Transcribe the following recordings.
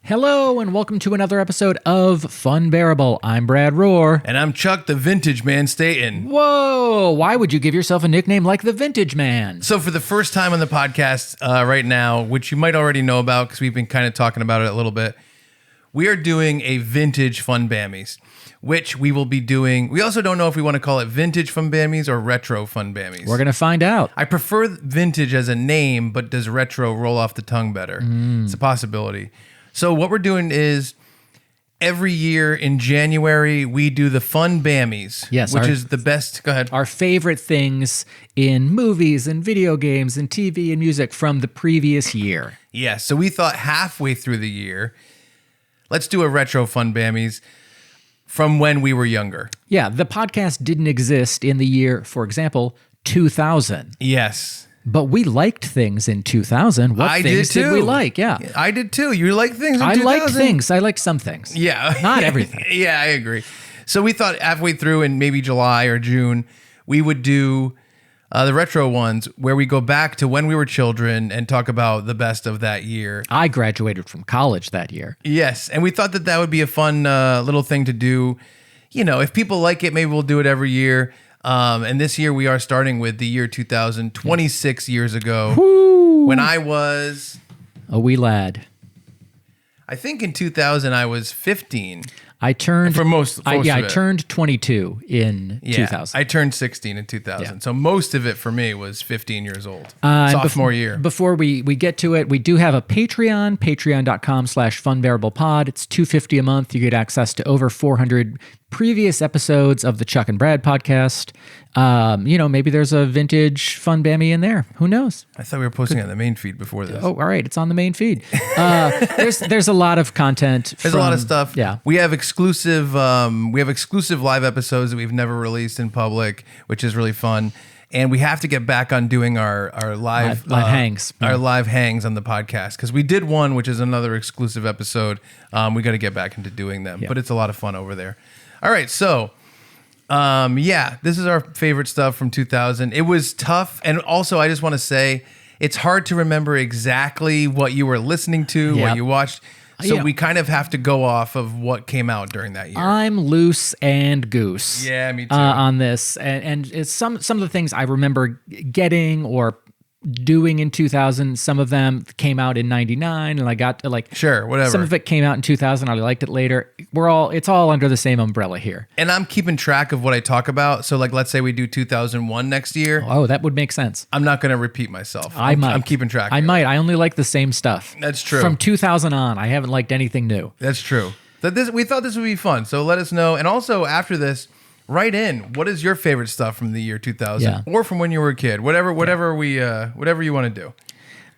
Hello and welcome to another episode of Funbearable. I'm Brad Rohr. And I'm Chuck, the Vintage Man Staten. Whoa! Why would you give yourself a nickname like the Vintage Man? So for the first time on the podcast right now, which you might already know about because we've been kind of talking about it a little bit, we are doing a vintage Funbammies, which we will be doing. We also don't know if we want to call it vintage Funbammies or retro Funbammies. We're going to find out. I prefer vintage as a name, but does retro roll off the tongue better? It's a possibility. So what we're doing is every year in January, we do the Funbammies, Yes, which is the best. Go ahead. Our favorite things in movies and video games and TV and music from the previous year. Yeah, so we thought halfway through the year, let's do a retro Funbammies from when we were younger. Yeah, the podcast didn't exist in the year, for example, 2000. Yes. But we liked things in 2000. What things did we like? Yeah. I did too. You like things in 2000? I liked things. I liked some things. Yeah. Not everything. Yeah, I agree. So we thought halfway through in maybe July or June, we would do the retro ones where we go back to when we were children and talk about the best of that year. I graduated from college that year. Yes. And we thought that that would be a fun little thing to do. You know, if people like it, maybe we'll do it every year. And this year we are starting with the year 2000, 26 years ago, when I was a wee lad. I think in 2000 I was 15. I turned for most of I it. turned 22 in 2000. I turned 16 in 2000. Yeah. So most of it for me was 15 years old. Sophomore year. Before we get to it, we do have a Patreon, patreon.com/funbearablepod. It's $2.50 a month. You get access to over 400 previous episodes of the Chuck and Brad podcast. Maybe there's a vintage Funbammy in there. Who knows? I thought we were posting on the main feed before this. Oh, all right. It's on the main feed. There's a lot of content. There's a lot of stuff. Yeah. We have exclusive live episodes that we've never released in public, which is really fun. And we have to get back on doing our live hangs. Our live hangs on the podcast. Because we did one, which is another exclusive episode. We got to get back into doing them. Yeah. But it's a lot of fun over there. All right, so this is our favorite stuff from 2000. It was tough, and also I just want to say it's hard to remember exactly what you were listening to, what you watched. So we kind of have to go off of what came out during that year. I'm loose and goose. Yeah, me too. On this, and it's some of the things I remember getting or doing in 2000. Some of them came out in 99 and I got to sure, whatever. Some of it came out in 2000. I liked it later. It's all under the same umbrella here. And I'm keeping track of what I talk about. So let's say we do 2001 next year. Oh, that would make sense. I'm not going to repeat myself. I'm keeping track. I only like the same stuff. That's true. From 2000 on, I haven't liked anything new. That's true. We thought this would be fun. So let us know. And also after this, write in. What is your favorite stuff from the year 2000 or from when you were a kid? Whatever you want to do.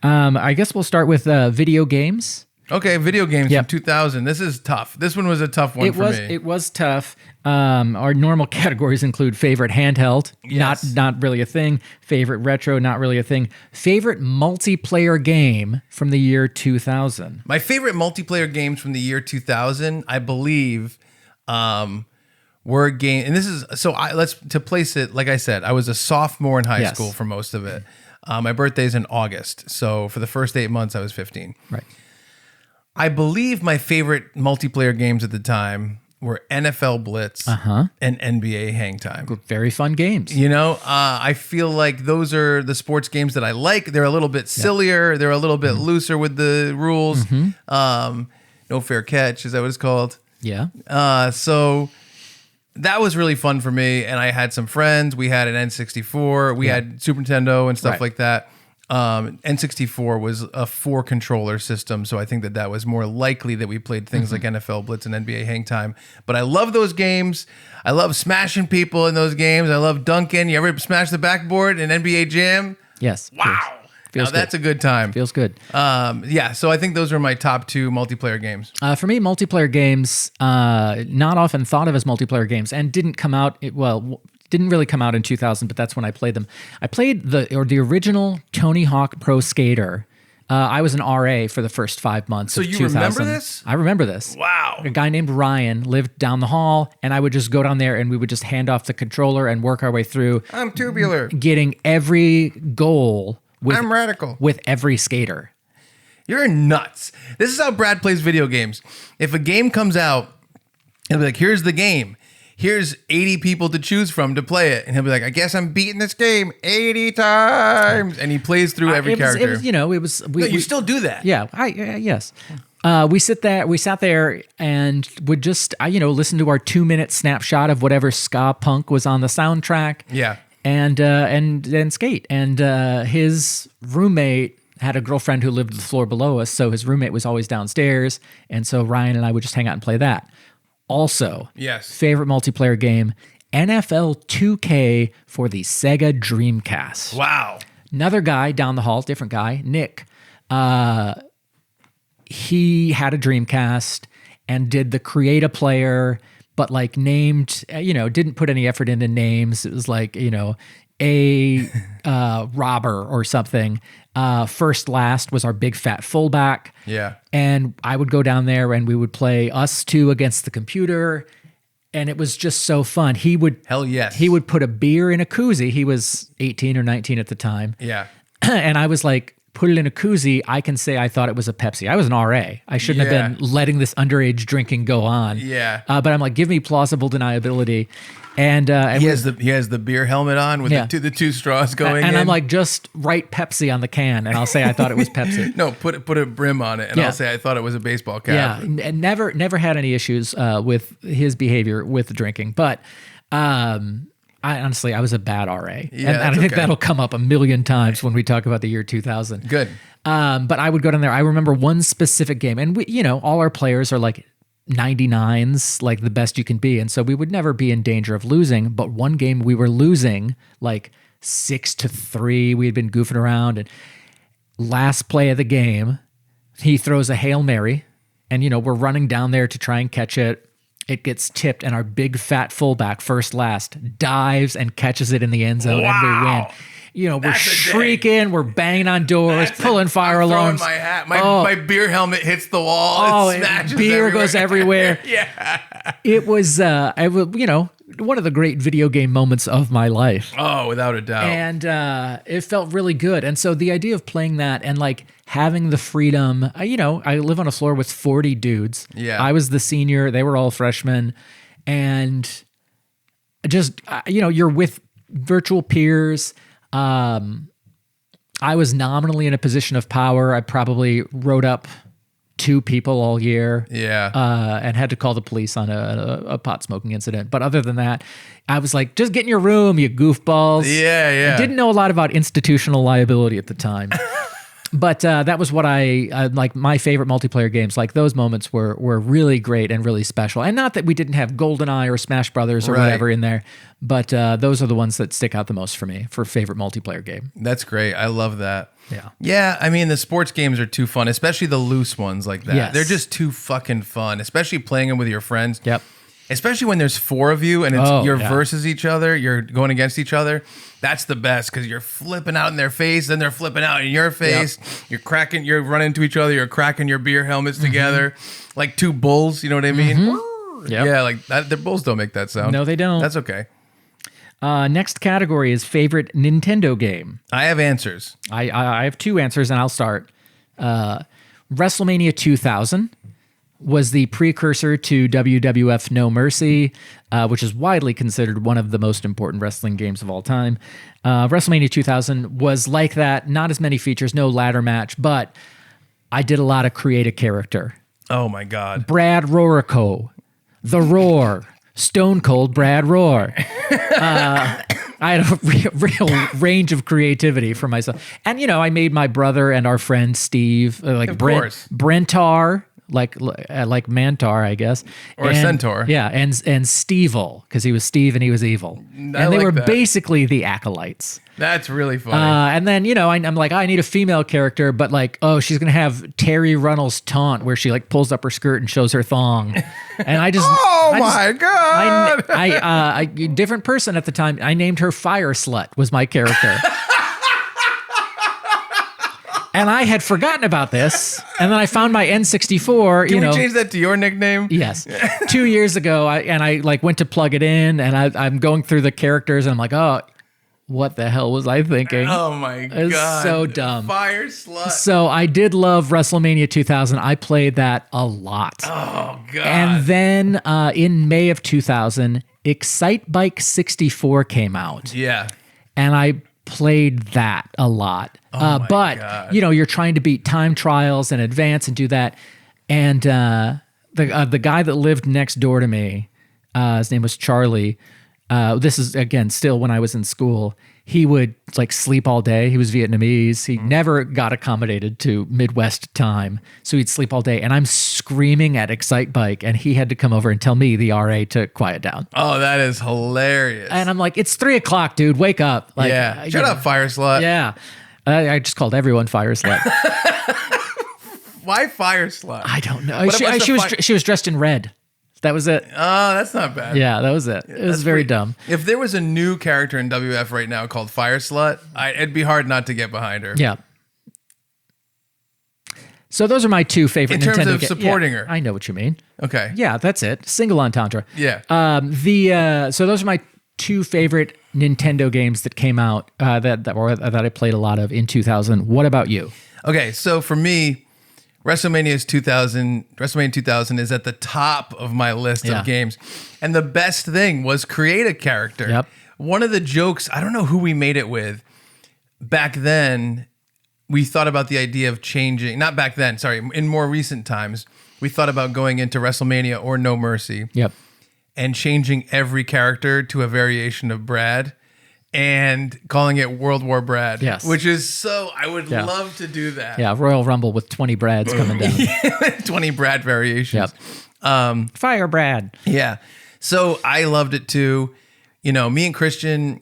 I guess we'll start with video games. Okay, video games from 2000. This is tough. This one was a tough one for me. It was tough. Our normal categories include favorite handheld, not really a thing. Favorite retro, not really a thing. Favorite multiplayer game from the year 2000. My favorite multiplayer games from the year 2000, I believe, were game, and this is to place it. Like I said, I was a sophomore in high school for most of it. My birthday's in August, so for the first 8 months, I was 15. Right. I believe my favorite multiplayer games at the time were NFL Blitz and NBA Hang Time. Very fun games. I feel like those are the sports games that I like. They're a little bit sillier. They're a little bit looser with the rules. No fair catch, is that what it's called? Yeah. So that was really fun for me, and I had some friends. We had an N64. We had Super Nintendo and stuff like that. N64 was a 4-controller system, so I think that was more likely that we played things like NFL Blitz and NBA Hang Time. But I love those games. I love smashing people in those games. I love dunking. You ever smash the backboard in NBA Jam? Yes. Wow. Now that's a good time. Feels good. So I think those are my top 2 multiplayer games. For me, multiplayer games, not often thought of as multiplayer games, and didn't really come out in 2000, but that's when I played them. I played the original Tony Hawk Pro Skater. I was an RA for the first 5 months of 2000. So you remember this? I remember this. Wow. A guy named Ryan lived down the hall, and I would just go down there and we would just hand off the controller and work our way through. I'm tubular. Getting every goal I'm radical. with every skater. You're nuts. This is how Brad plays video games. If a game comes out, he'll be like, here's the game. Here's 80 people to choose from to play it. And he'll be like, I guess I'm beating this game 80 times. And he plays through every character. You still do that. Yeah. Yes. We sat there and would just, listen to our 2-minute snapshot of whatever ska punk was on the soundtrack. Yeah. And skate. And his roommate had a girlfriend who lived the floor below us. So his roommate was always downstairs. And so Ryan and I would just hang out and play that. Also, yes, favorite multiplayer game, NFL 2K for the Sega Dreamcast. Wow. Another guy down the hall, different guy, Nick. He had a Dreamcast and did the create a player, but like named, didn't put any effort into names. It was like, a robber or something. First Last was our big fat fullback. Yeah. And I would go down there and we would play us two against the computer. And it was just so fun. Hell yes. He would put a beer in a koozie. He was 18 or 19 at the time. Yeah. And I was like, put it in a koozie. I can say I thought it was a Pepsi. I was an RA. I shouldn't have been letting this underage drinking go on. Yeah. But I'm like, give me plausible deniability. And he has the beer helmet on with the two straws going in. And I'm like, just write Pepsi on the can, and I'll say I thought it was Pepsi. No, put a brim on it, and I'll say I thought it was a baseball cap. Yeah, and never had any issues with his behavior with the drinking. But I honestly was a bad RA, and I think that'll come up a million times when we talk about the year 2000. Good. But I would go down there. I remember one specific game, and we, all our players are like 99s, like the best you can be. And so we would never be in danger of losing. But one game we were losing like 6-3. We had been goofing around, and last play of the game, he throws a Hail Mary, and we're running down there to try and catch it. It gets tipped, and our big fat fullback, First Last, dives and catches it in the end zone, and we win. We're shrieking, we're banging on doors, pulling fire alarms. My hat, my beer helmet hits the wall. It smashes beer everywhere. goes everywhere. Yeah, it was one of the great video game moments of my life. Oh, without a doubt. And it felt really good. And so the idea of playing that and like having the freedom, I live on a floor with 40 dudes. Yeah, I was the senior; they were all freshmen, and just you're with virtual peers. I was nominally in a position of power. I probably wrote up 2 people all year. Yeah. And had to call the police on a pot smoking incident. But other than that, I was like, just get in your room, you goofballs. Yeah. I didn't know a lot about institutional liability at the time. But that was what I like. My favorite multiplayer games, like those moments were really great and really special. And not that we didn't have GoldenEye or Smash Brothers or whatever in there, but those are the ones that stick out the most for me for favorite multiplayer game. That's great. I love that. Yeah. Yeah. I mean, the sports games are too fun, especially the loose ones like that. Yes. They're just too fucking fun, especially playing them with your friends. Yep. Especially when there's 4 of you and it's versus each other, you're going against each other. That's the best because you're flipping out in their face, then they're flipping out in your face. Yep. You're running into each other, you're cracking your beer helmets together like 2 bulls. You know what I mean? Yep. Yeah, like that. The bulls don't make that sound. No, they don't. That's okay. Next category is favorite Nintendo game. I have answers. I have 2 answers, and I'll start. WrestleMania 2000. Was the precursor to WWF No Mercy, which is widely considered one of the most important wrestling games of all time. WrestleMania 2000 was like that. Not as many features, no ladder match, but I did a lot of create a character. Oh my God. Brad Rorico, The Roar, Stone Cold Brad Roar. I had a real range of creativity for myself. And, I made my brother and our friend Steve, Brentar, like Mantar, I guess, or a centaur. Yeah, and Stevel, because he was Steve and he was evil, and they were basically the acolytes. That's really funny. And then I'm like, I need a female character, but like, she's gonna have Terry Runnels taunt where she like pulls up her skirt and shows her thong, and I just my God, I different person at the time. I named her Fire Slut was my character. And I had forgotten about this, and then I found my N64. Can we change that to your nickname? Yes. 2 years ago, I went to plug it in, and I'm going through the characters, and I'm like, what the hell was I thinking? Oh my It's God. so dumb. Fire Slut. So I did love WrestleMania 2000. I played that a lot. Oh God. And then in May of 2000, Excite Bike 64 came out. Yeah. And I played that a lot. But, God. you're trying to beat time trials and advance and do that. And the guy that lived next door to me, his name was Charlie. This is, again, still when I was in school. He would like sleep all day. He was Vietnamese. He never got accommodated to Midwest time. So he'd sleep all day. And I'm screaming at Excite Bike. And he had to come over and tell me, the RA, to quiet down. Oh, that is hilarious. And I'm like, it's 3:00, dude. Wake up. Like, yeah. Shut up, Fire Slut. Yeah. I just called everyone Fire Slut. Why Fire Slut? I don't know. She was dressed in red. That was it. Oh, that's not bad. Yeah, that was it. It was very dumb. If there was a new character in WF right now called Fire Slut, it'd be hard not to get behind her. Yeah. So those are my two favorite In terms Nintendo of supporting her. I know what you mean. Okay. Yeah, that's it. Single entendre. Yeah. So those are my two favorite Nintendo games that came out that I played a lot of in 2000. What about you? Okay, so for me, WrestleMania 2000 is at the top of my list of games. And the best thing was create a character. Yep. One of the jokes, I don't know who we made it with. Back then, we thought about the idea of changing, not back then, sorry, in more recent times, we thought about going into WrestleMania or No Mercy Yep. and changing every character to a variation of Brad and calling it World War Brad. Yes. Which is so, I would love to do that. Yeah, Royal Rumble with 20 Brads coming down. 20 Brad variations. Yep. Fire Brad. Yeah. So I loved it too. Me and Christian,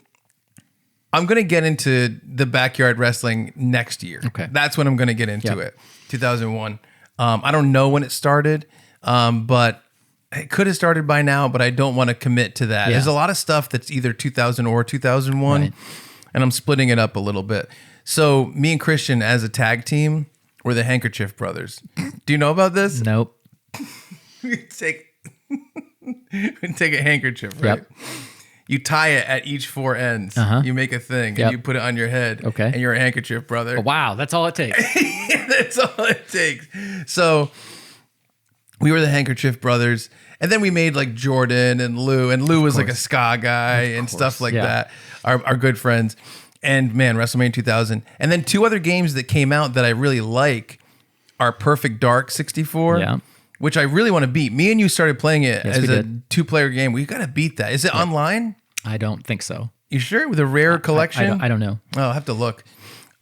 I'm going to get into the backyard wrestling next year. Okay. That's when I'm going to get into it. 2001. I don't know when it started, but it could have started by now, but I don't want to commit to that. Yeah. There's a lot of stuff that's either 2000 or 2001, Right. and I'm splitting it up a little bit. So me and Christian as a tag team were the Handkerchief Brothers. Do you know about this? Nope. We take a handkerchief, right? Yep. You tie it at each four ends. Uh-huh. You make a thing, Yep. and you put it on your head. Okay. And you're a handkerchief brother. Oh, wow, that's all it takes. That's all it takes. So we were the Handkerchief Brothers, and then we made like Jordan and Lou was like a ska guy and stuff like that. Our good friends. And man, WrestleMania 2000. And then two other games that came out that I really like are Perfect Dark 64. Yeah. Which I really want to beat. Me and you started playing it Yes, as we a did. 2-player game. We got to beat that. Is it online? I don't think so. You sure? With a rare collection? I don't know. Oh, I'll have to look.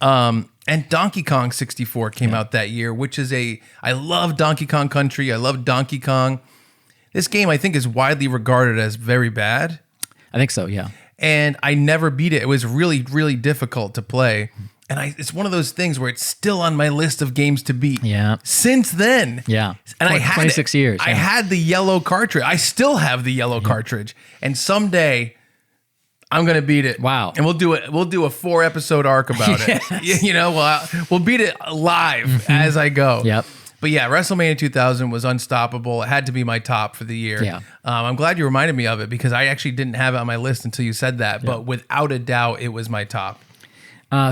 And Donkey Kong 64 came out that year, which is I love Donkey Kong Country. I love Donkey Kong. This game, I think, is widely regarded as very bad. I think so, yeah. And I never beat it. It was really, really difficult to play. And it's one of those things where it's still on my list of games to beat. Yeah. Since then. Yeah. And I had 26 years. I yeah. had the yellow cartridge. I still have the yellow cartridge. And someday I'm gonna beat it. Wow. And we'll do it. We'll do a 4-episode arc about it. We'll beat it live as I go. Yep. But yeah, WrestleMania 2000 was unstoppable. It had to be my top for the year. Yeah. I'm glad you reminded me of it because I actually didn't have it on my list until you said that. But without a doubt, it was my top.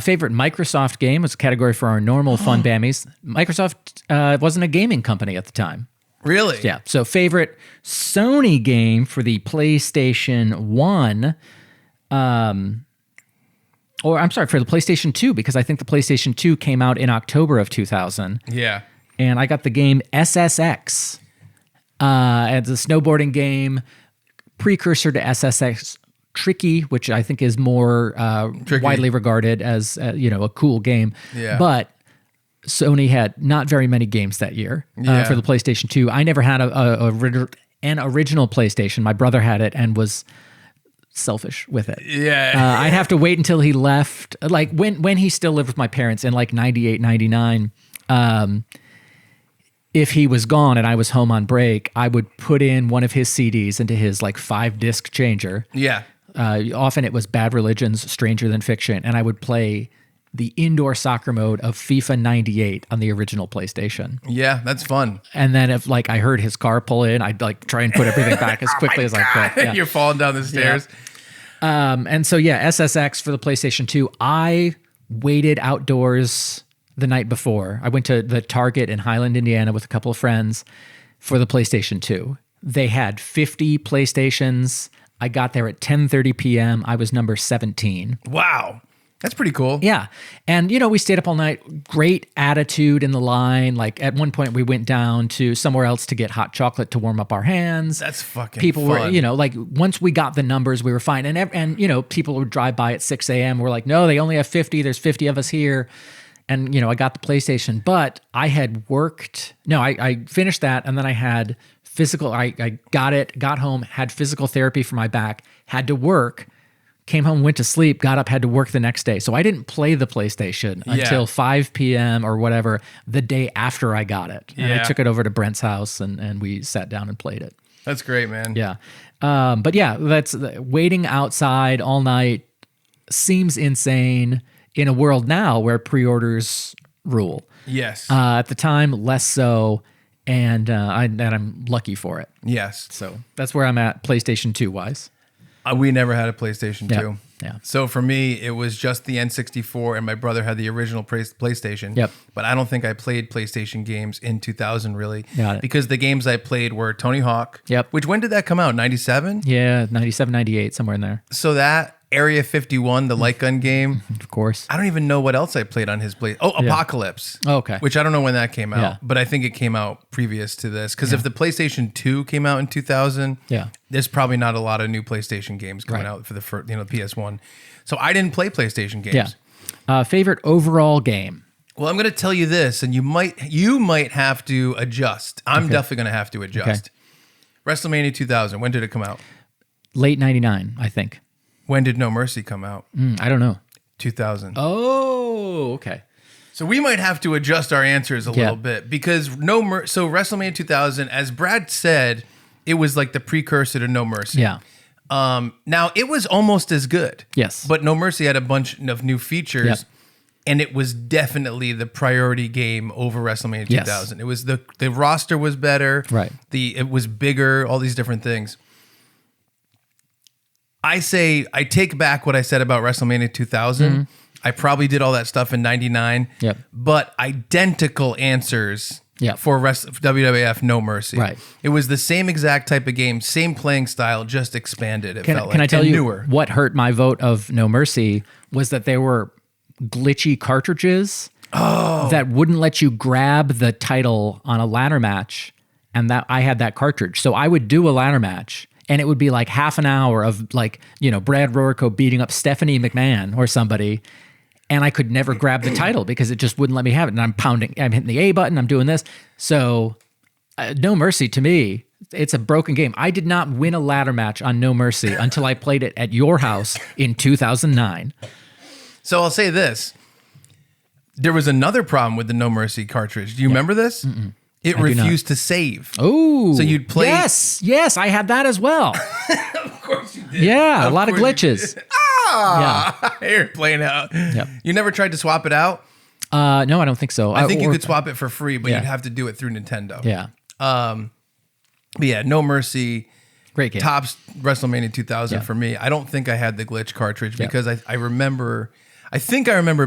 Favorite Microsoft game was a category for our normal Funbammies. Microsoft wasn't a gaming company at the time. Really? Yeah. So favorite Sony game for the PlayStation 1, or I'm sorry, for the PlayStation 2, because I think the PlayStation 2 came out in October of 2000. Yeah. And I got the game SSX. It's a snowboarding game, precursor to SSX Tricky, which I think is more widely regarded as a cool game. Yeah. But Sony had not very many games that year for the PlayStation 2. I never had an original PlayStation. My brother had it and was selfish with it. Yeah. I'd have to wait until he left, like when he still lived with my parents in like 98, 99. If he was gone and I was home on break, I would put in one of his CDs into his like 5-disc changer. Yeah. Often it was Bad Religion's Stranger Than Fiction, and I would play the indoor soccer mode of FIFA 98 on the original PlayStation. Yeah, that's fun. And then if like I heard his car pull in, I'd like try and put everything back as quickly as I could. Yeah. You're falling down the stairs. And so, yeah, SSX for the PlayStation 2. I waited outdoors the night before. I went to the Target in Highland, Indiana with a couple of friends for the PlayStation 2. They had 50 PlayStations. I got there at 10:30 p.m. I was number 17. Wow. That's pretty cool. Yeah. And, we stayed up all night. Great attitude in the line. Like, at one point, we went down to somewhere else to get hot chocolate to warm up our hands. That's fucking People fun. were, like, once we got the numbers, we were fine. And people would drive by at 6 a.m. We're like, no, they only have 50. There's 50 of us here. And, I got the PlayStation. But I had worked. No, I finished that. And then I had physical. I got it, got home, had physical therapy for my back, had to work. Came home, went to sleep, got up, had to work the next day. So I didn't play the PlayStation until 5 p.m. or whatever the day after I got it. And I took it over to Brent's house and we sat down and played it. That's great, man. Yeah. But yeah, that's waiting outside all night seems insane in a world now where pre-orders rule. Yes. At the time, less so. And I'm lucky for it. Yes. So that's where I'm at PlayStation 2 wise. We never had a PlayStation 2. Yeah. So for me, it was just the N64, and my brother had the original PlayStation. Yep. But I don't think I played PlayStation games in 2000, really. Got it. Because the games I played were Tony Hawk. Yep. Which, when did that come out? 97? Yeah, 97, 98, somewhere in there. So that, Area 51, the light gun game. Of course. I don't even know what else I played on his play. Oh, Apocalypse. Oh, okay. Which I don't know when that came out, Yeah. but I think it came out previous to this. Because if the PlayStation 2 came out in 2000, there's probably not a lot of new PlayStation games coming out for the PS1. So I didn't play PlayStation games. Yeah. Favorite overall game? Well, I'm going to tell you this, and you might have to adjust. I'm definitely going to have to adjust. WrestleMania 2000. When did it come out? Late 99, I think. When did No Mercy come out? I don't know. 2000. Oh, okay. So we might have to adjust our answers a little bit because so WrestleMania 2000, as Brad said, it was like the precursor to No Mercy. Yeah. Now it was almost as good. Yes. But No Mercy had a bunch of new features. Yep. And it was definitely the priority game over WrestleMania 2000. It was the roster was better. Right. It was bigger, all these different things. I take back what I said about WrestleMania 2000. Mm-hmm. I probably did all that stuff in 99. Yep. But identical answers for WWF No Mercy. Right. It was the same exact type of game, same playing style, just expanded. Can I tell you newer. What hurt my vote of No Mercy was that there were glitchy cartridges that wouldn't let you grab the title on a ladder match, and that I had that cartridge. So I would do a ladder match, and it would be like half an hour of Brad Rorico beating up Stephanie McMahon or somebody, and I could never grab the title because it just wouldn't let me have it. And I'm hitting the A button, I'm doing this. So No Mercy to me, it's a broken game. I did not win a ladder match on No Mercy until I played it at your house in 2009. So I'll say this. There was another problem with the No Mercy cartridge. Do you remember this? Mm-mm. It refused to save. Oh. So you'd play... Yes, I had that as well. Of course you did. Yeah, a lot of glitches. You're playing out. Yep. You never tried to swap it out? No, I don't think so. I think you could swap it for free, but you'd have to do it through Nintendo. Yeah. But yeah, No Mercy... Great game. Tops WrestleMania 2000 for me. I don't think I had the glitch cartridge because I remember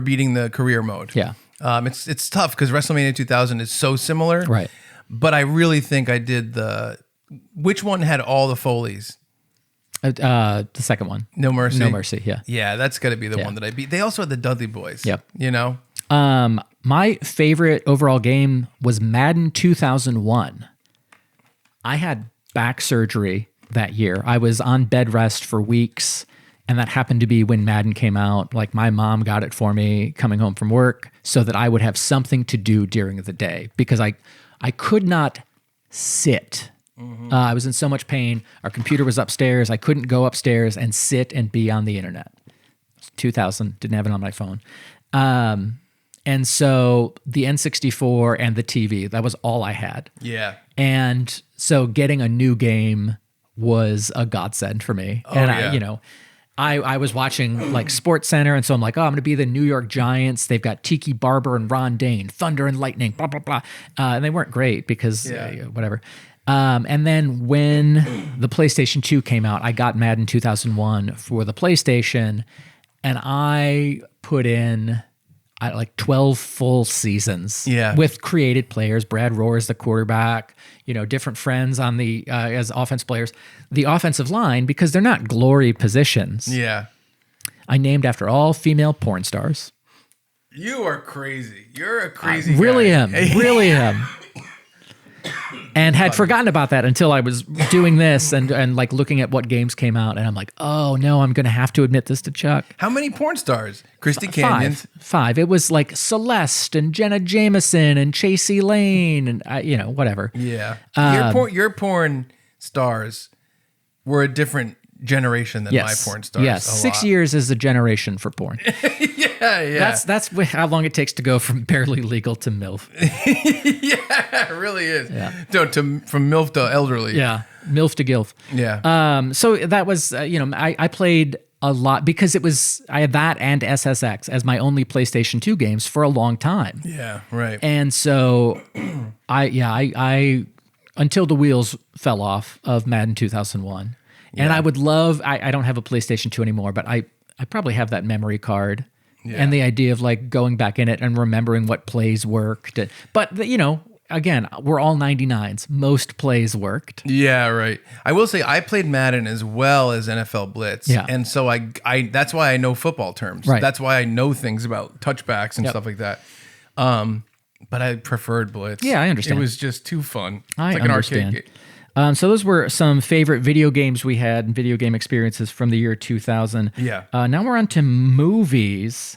beating the career mode. Yeah. It's tough because WrestleMania 2000 is so similar. Right. But I really think I did which one had all the Foleys? The second one. No Mercy. No Mercy, yeah. Yeah, that's got to be the one that I beat. They also had the Dudley Boys. Yep. You know? My favorite overall game was Madden 2001. I had back surgery that year. I was on bed rest for weeks, and that happened to be when Madden came out. Like, my mom got it for me coming home from work so that I would have something to do during the day because I could not sit. Mm-hmm. I was in so much pain. Our computer was upstairs. I couldn't go upstairs and sit and be on the internet. 2000, didn't have it on my phone. And so the N64 and the TV, that was all I had. Yeah. And so getting a new game was a godsend for me. Oh, and yeah. I was watching like Sports Center, and so I'm like, I'm going to be the New York Giants. They've got Tiki Barber and Ron Dane, Thunder and Lightning, blah, blah, blah. And they weren't great because whatever. And then when the PlayStation 2 came out, I got Madden 2001 for the PlayStation, and I put in like 12 full seasons with created players. Brad Rohr's the quarterback, different friends on the as offense players. The offensive line, because they're not glory positions. Yeah. I named after all female porn stars. You are crazy. You're a crazy guy. Really am. And had forgotten about that until I was doing this and like looking at what games came out. And I'm like, oh no, I'm going to have to admit this to Chuck. How many porn stars? Christy Canyons? Five. It was like Celeste and Jenna Jameson and Chasey Lane and, whatever. Yeah. Your porn stars were a different generation than my porn stars. Yes. 6 years is a generation for porn. Yeah. That's how long it takes to go from barely legal to MILF. Yeah, it really is. Yeah. From MILF to elderly. Yeah. MILF to GILF. Yeah. So that was, I played a lot because I had that and SSX as my only PlayStation 2 games for a long time. Yeah, right. And so I until the wheels fell off of Madden 2001. And I would love, I don't have a PlayStation 2 anymore, but I probably have that memory card. Yeah. And the idea of like going back in it and remembering what plays worked. But, again, we're all 99s. Most plays worked. Yeah, right. I will say I played Madden as well as NFL Blitz. Yeah. And so I that's why I know football terms. Right. That's why I know things about touchbacks and stuff like that. But I preferred Blitz. Yeah, I understand. It was just too fun. It's I like an understand. arcade game. So those were some favorite video games we had and video game experiences from the year 2000. Yeah. Now we're on to movies.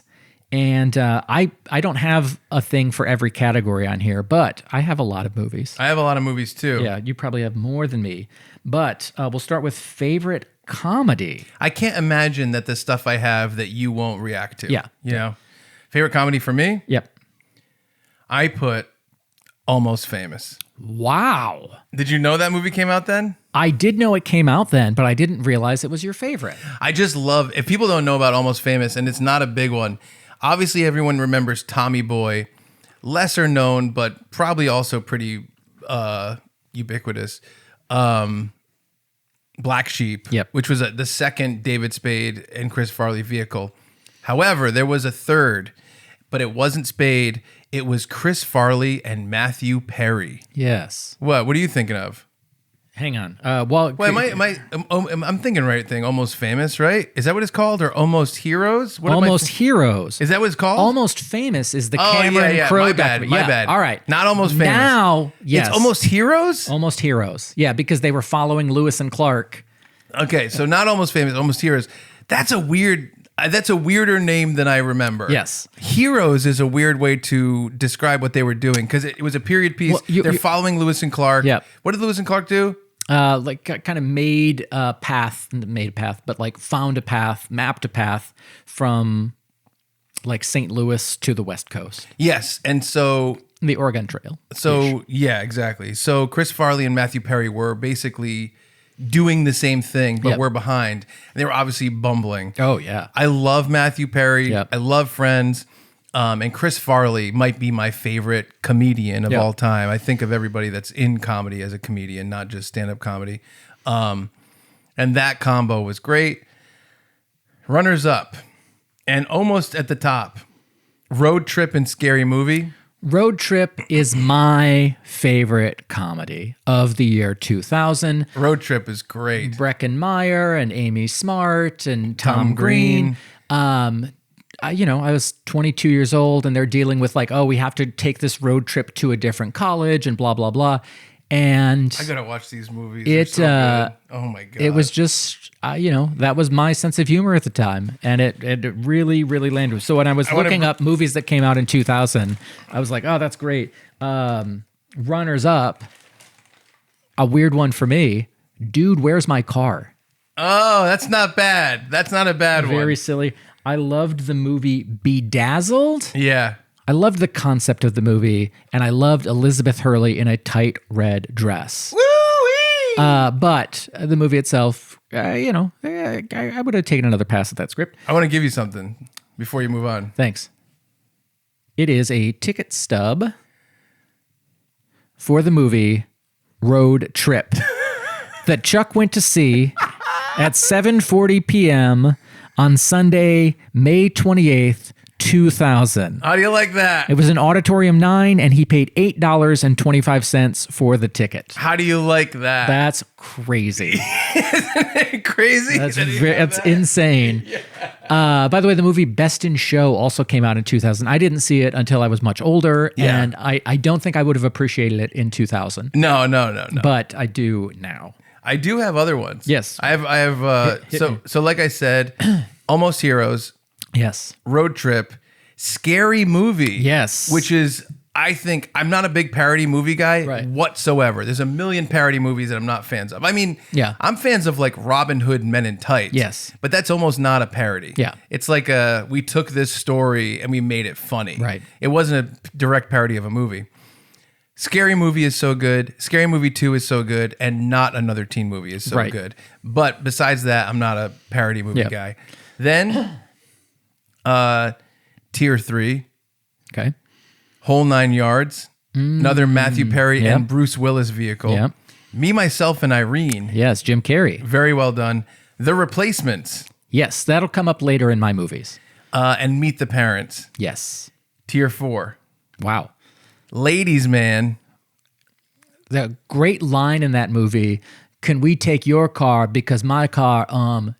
And I don't have a thing for every category on here, but I have a lot of movies. I have a lot of movies too. Yeah, you probably have more than me. But we'll start with favorite comedy. I can't imagine that the stuff I have that you won't react to. Yeah. Favorite comedy for me? Yep. I put Almost Famous. Wow. Did you know that movie came out then? I did know it came out then, but I didn't realize it was your favorite. I just love, if people don't know about Almost Famous, and it's not a big one, obviously everyone remembers Tommy Boy, lesser known, but probably also pretty ubiquitous. Black Sheep, which was the second David Spade and Chris Farley vehicle. However, there was a third, but it wasn't Spade. It was Chris Farley and Matthew Perry. Yes. What are you thinking of? Hang on. I'm thinking right thing. Almost Famous, right? Is that what it's called? Or Almost Heroes? Almost Heroes. Is that what it's called? Almost Famous is the Cameron Crowe. My bad. All right. Not Almost Famous. Now, yes. It's Almost Heroes? Almost Heroes. Yeah, because they were following Lewis and Clark. Okay, so not Almost Famous, Almost Heroes. That's a weirder name than I remember. Yes. Heroes is a weird way to describe what they were doing because it was a period piece. Well, they're following Lewis and Clark. Yep. What did Lewis and Clark do? Like kind of made a path, but like found a path, mapped a path from like St. Louis to the West Coast. Yes. And so the Oregon Trail. So yeah, exactly. So Chris Farley and Matthew Perry were basically doing the same thing, but we're behind. And they were obviously bumbling. Oh yeah. I love Matthew Perry. Yep. I love Friends. And Chris Farley might be my favorite comedian of all time. I think of everybody that's in comedy as a comedian, not just stand-up comedy. And that combo was great. Runners up. And almost at the top, Road Trip and Scary Movie. Road Trip is my favorite comedy of the year 2000. Road Trip is great. Breckin Meyer and Amy Smart and Tom Green. I was 22 years old and they're dealing with like, oh, we have to take this road trip to a different college and blah, blah, blah. And I gotta watch these movies. They're so good. Oh my God. It was just, that was my sense of humor at the time. And it really, really landed. So when I was looking up movies that came out in 2000, I was like, oh, that's great. Runners up, a weird one for me. Dude, Where's My Car? Oh, that's not bad. That's not a bad one. Very silly. I loved the movie Bedazzled. Yeah. I loved the concept of the movie, and I loved Elizabeth Hurley in a tight red dress. Woo-wee! But the movie itself, I would have taken another pass at that script. I want to give you something before you move on. Thanks. It is a ticket stub for the movie Road Trip that Chuck went to see at 7:40 p.m. on Sunday, May 28th, 2000. How do you like that? It was an Auditorium 9, and he paid $8.25 for the ticket. How do you like that? That's crazy. Isn't it crazy? That's insane. Yeah. By the way, the movie Best in Show also came out in 2000. I didn't see it until I was much older, and I don't think I would have appreciated it in 2000. No. But I do now. I do have other ones. Yes. I have so like I said, Almost Heroes, Yes. Road Trip, Scary Movie. Yes. Which is, I think, I'm not a big parody movie guy whatsoever. There's a million parody movies that I'm not fans of. I mean, I'm fans of like Robin Hood Men in Tights. Yes. But that's almost not a parody. Yeah. It's like we took this story and we made it funny. Right. It wasn't a direct parody of a movie. Scary Movie is so good. Scary Movie 2 is so good. And Not Another Teen Movie is so good. But besides that, I'm not a parody movie guy. Then Tier 3. Okay. Whole 9 Yards. Another Matthew Perry and Bruce Willis vehicle. Yep. Me, Myself, and Irene. Yes, Jim Carrey. Very well done. The Replacements. Yes, that'll come up later in my movies. And Meet the Parents. Yes. Tier 4. Wow. Ladies Man. The great line in that movie, can we take your car because my car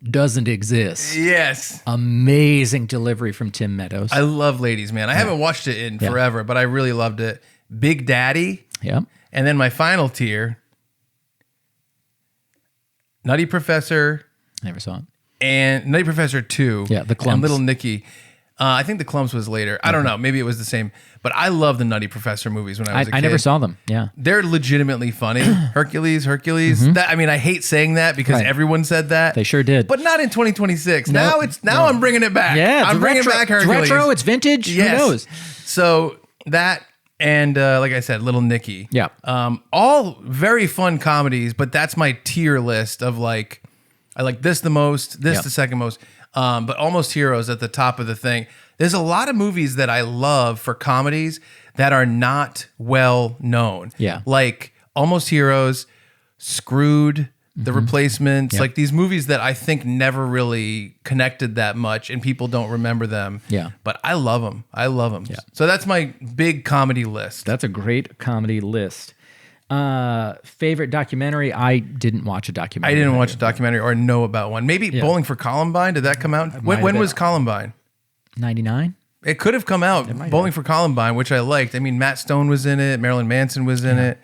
doesn't exist. Yes. Amazing delivery from Tim Meadows. I love Ladies Man. I haven't watched it in forever, but I really loved it. Big Daddy. Yep. And then my final tier, Nutty Professor. Never saw it. And Nutty Professor 2. Yeah, the Clumps. And Little Nicky. I think the Clumps was later. I don't know. Maybe it was the same. But I love the Nutty Professor movies when I was a kid. I never saw them. Yeah. They're legitimately funny. Hercules. That, I mean, I hate saying that because everyone said that. They sure did. But not in 2026. Now I'm bringing it back. Yeah, I'm bringing back Hercules. It's retro. It's vintage. Yes. Who knows? So that and like I said, Little Nicky. Yeah. All very fun comedies, but that's my tier list of like, I like this the most, this the second most. But Almost Heroes at the top of the thing. There's a lot of movies that I love for comedies that are not well known. Yeah. Like Almost Heroes, Screwed, The Replacements, like these movies that I think never really connected that much and people don't remember them. Yeah. But I love them. Yeah. So that's my big comedy list. That's a great comedy list. Favorite documentary? I didn't watch a documentary. I didn't watch a documentary or know about one. Maybe Bowling for Columbine. Did that come out? When was Columbine? 99? It could have come out. Bowling for Columbine, which I liked. I mean, Matt Stone was in it. Marilyn Manson was in it.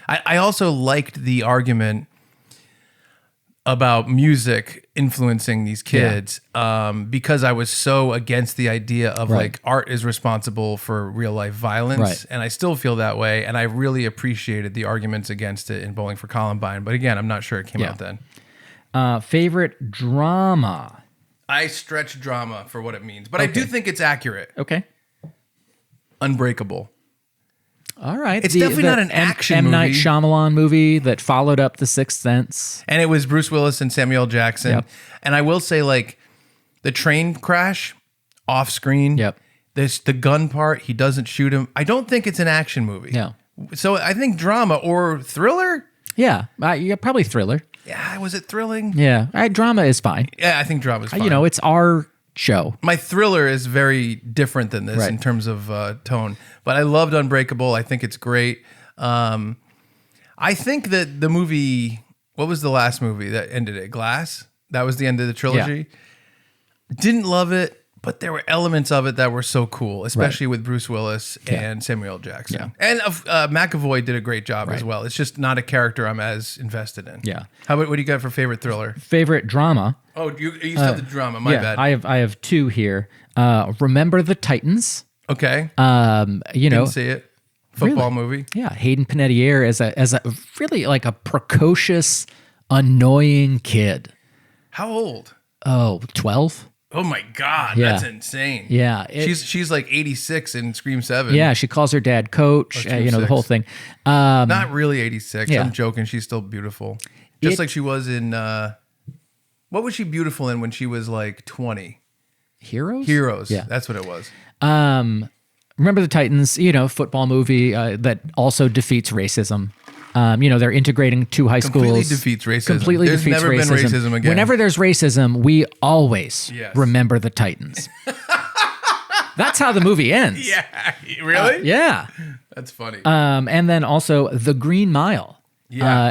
I also liked the argument about music influencing these kids because I was so against the idea of like art is responsible for real life violence. And I still feel that way. And I really appreciated the arguments against it in Bowling for Columbine. But again, I'm not sure it came out then. Favorite drama? I stretch drama for what it means, but I do think it's accurate. Okay. Unbreakable. All right. It's definitely not an action M. movie. Night Shyamalan movie that followed up The Sixth Sense. And it was Bruce Willis and Samuel L. Jackson. Yep. And I will say, like, the train crash off screen. Yep. The gun part, he doesn't shoot him. I don't think it's an action movie. Yeah. So I think drama or thriller. Yeah. Probably thriller. Yeah. Was it thrilling? Yeah. Drama is fine. Yeah, I think drama is fine. You know, it's our show. My thriller is very different than this in terms of tone. But I loved Unbreakable. I think it's great. I think that the movie, what was the last movie that ended it? Glass? That was the end of the trilogy. Yeah. Didn't love it, but there were elements of it that were so cool, especially with Bruce Willis and Samuel L. Jackson. Yeah. And McAvoy did a great job as well. It's just not a character I'm as invested in. Yeah. How about what do you got for favorite thriller? Favorite drama? Oh, you still have the drama. My bad. I have two here. Remember the Titans. Okay. Didn't see it. Football movie. Yeah, Hayden Panettiere as a really like a precocious, annoying kid. How old? Oh, 12? Oh my God, that's insane. Yeah. She's like 86 in Scream 7. Yeah, she calls her dad coach, the whole thing. Not really 86. Yeah. I'm joking. She's still beautiful. Just like she was in, what was she beautiful in when she was like 20? Heroes? Heroes. Yeah. That's what it was. Remember the Titans, football movie that also defeats racism. They're integrating two high Completely schools. defeats racism. Completely There's defeats never been racism again. Whenever there's racism, we always Yes. remember the Titans. That's how the movie ends. Yeah, really? Yeah. That's funny. And then also The Green Mile. Yeah.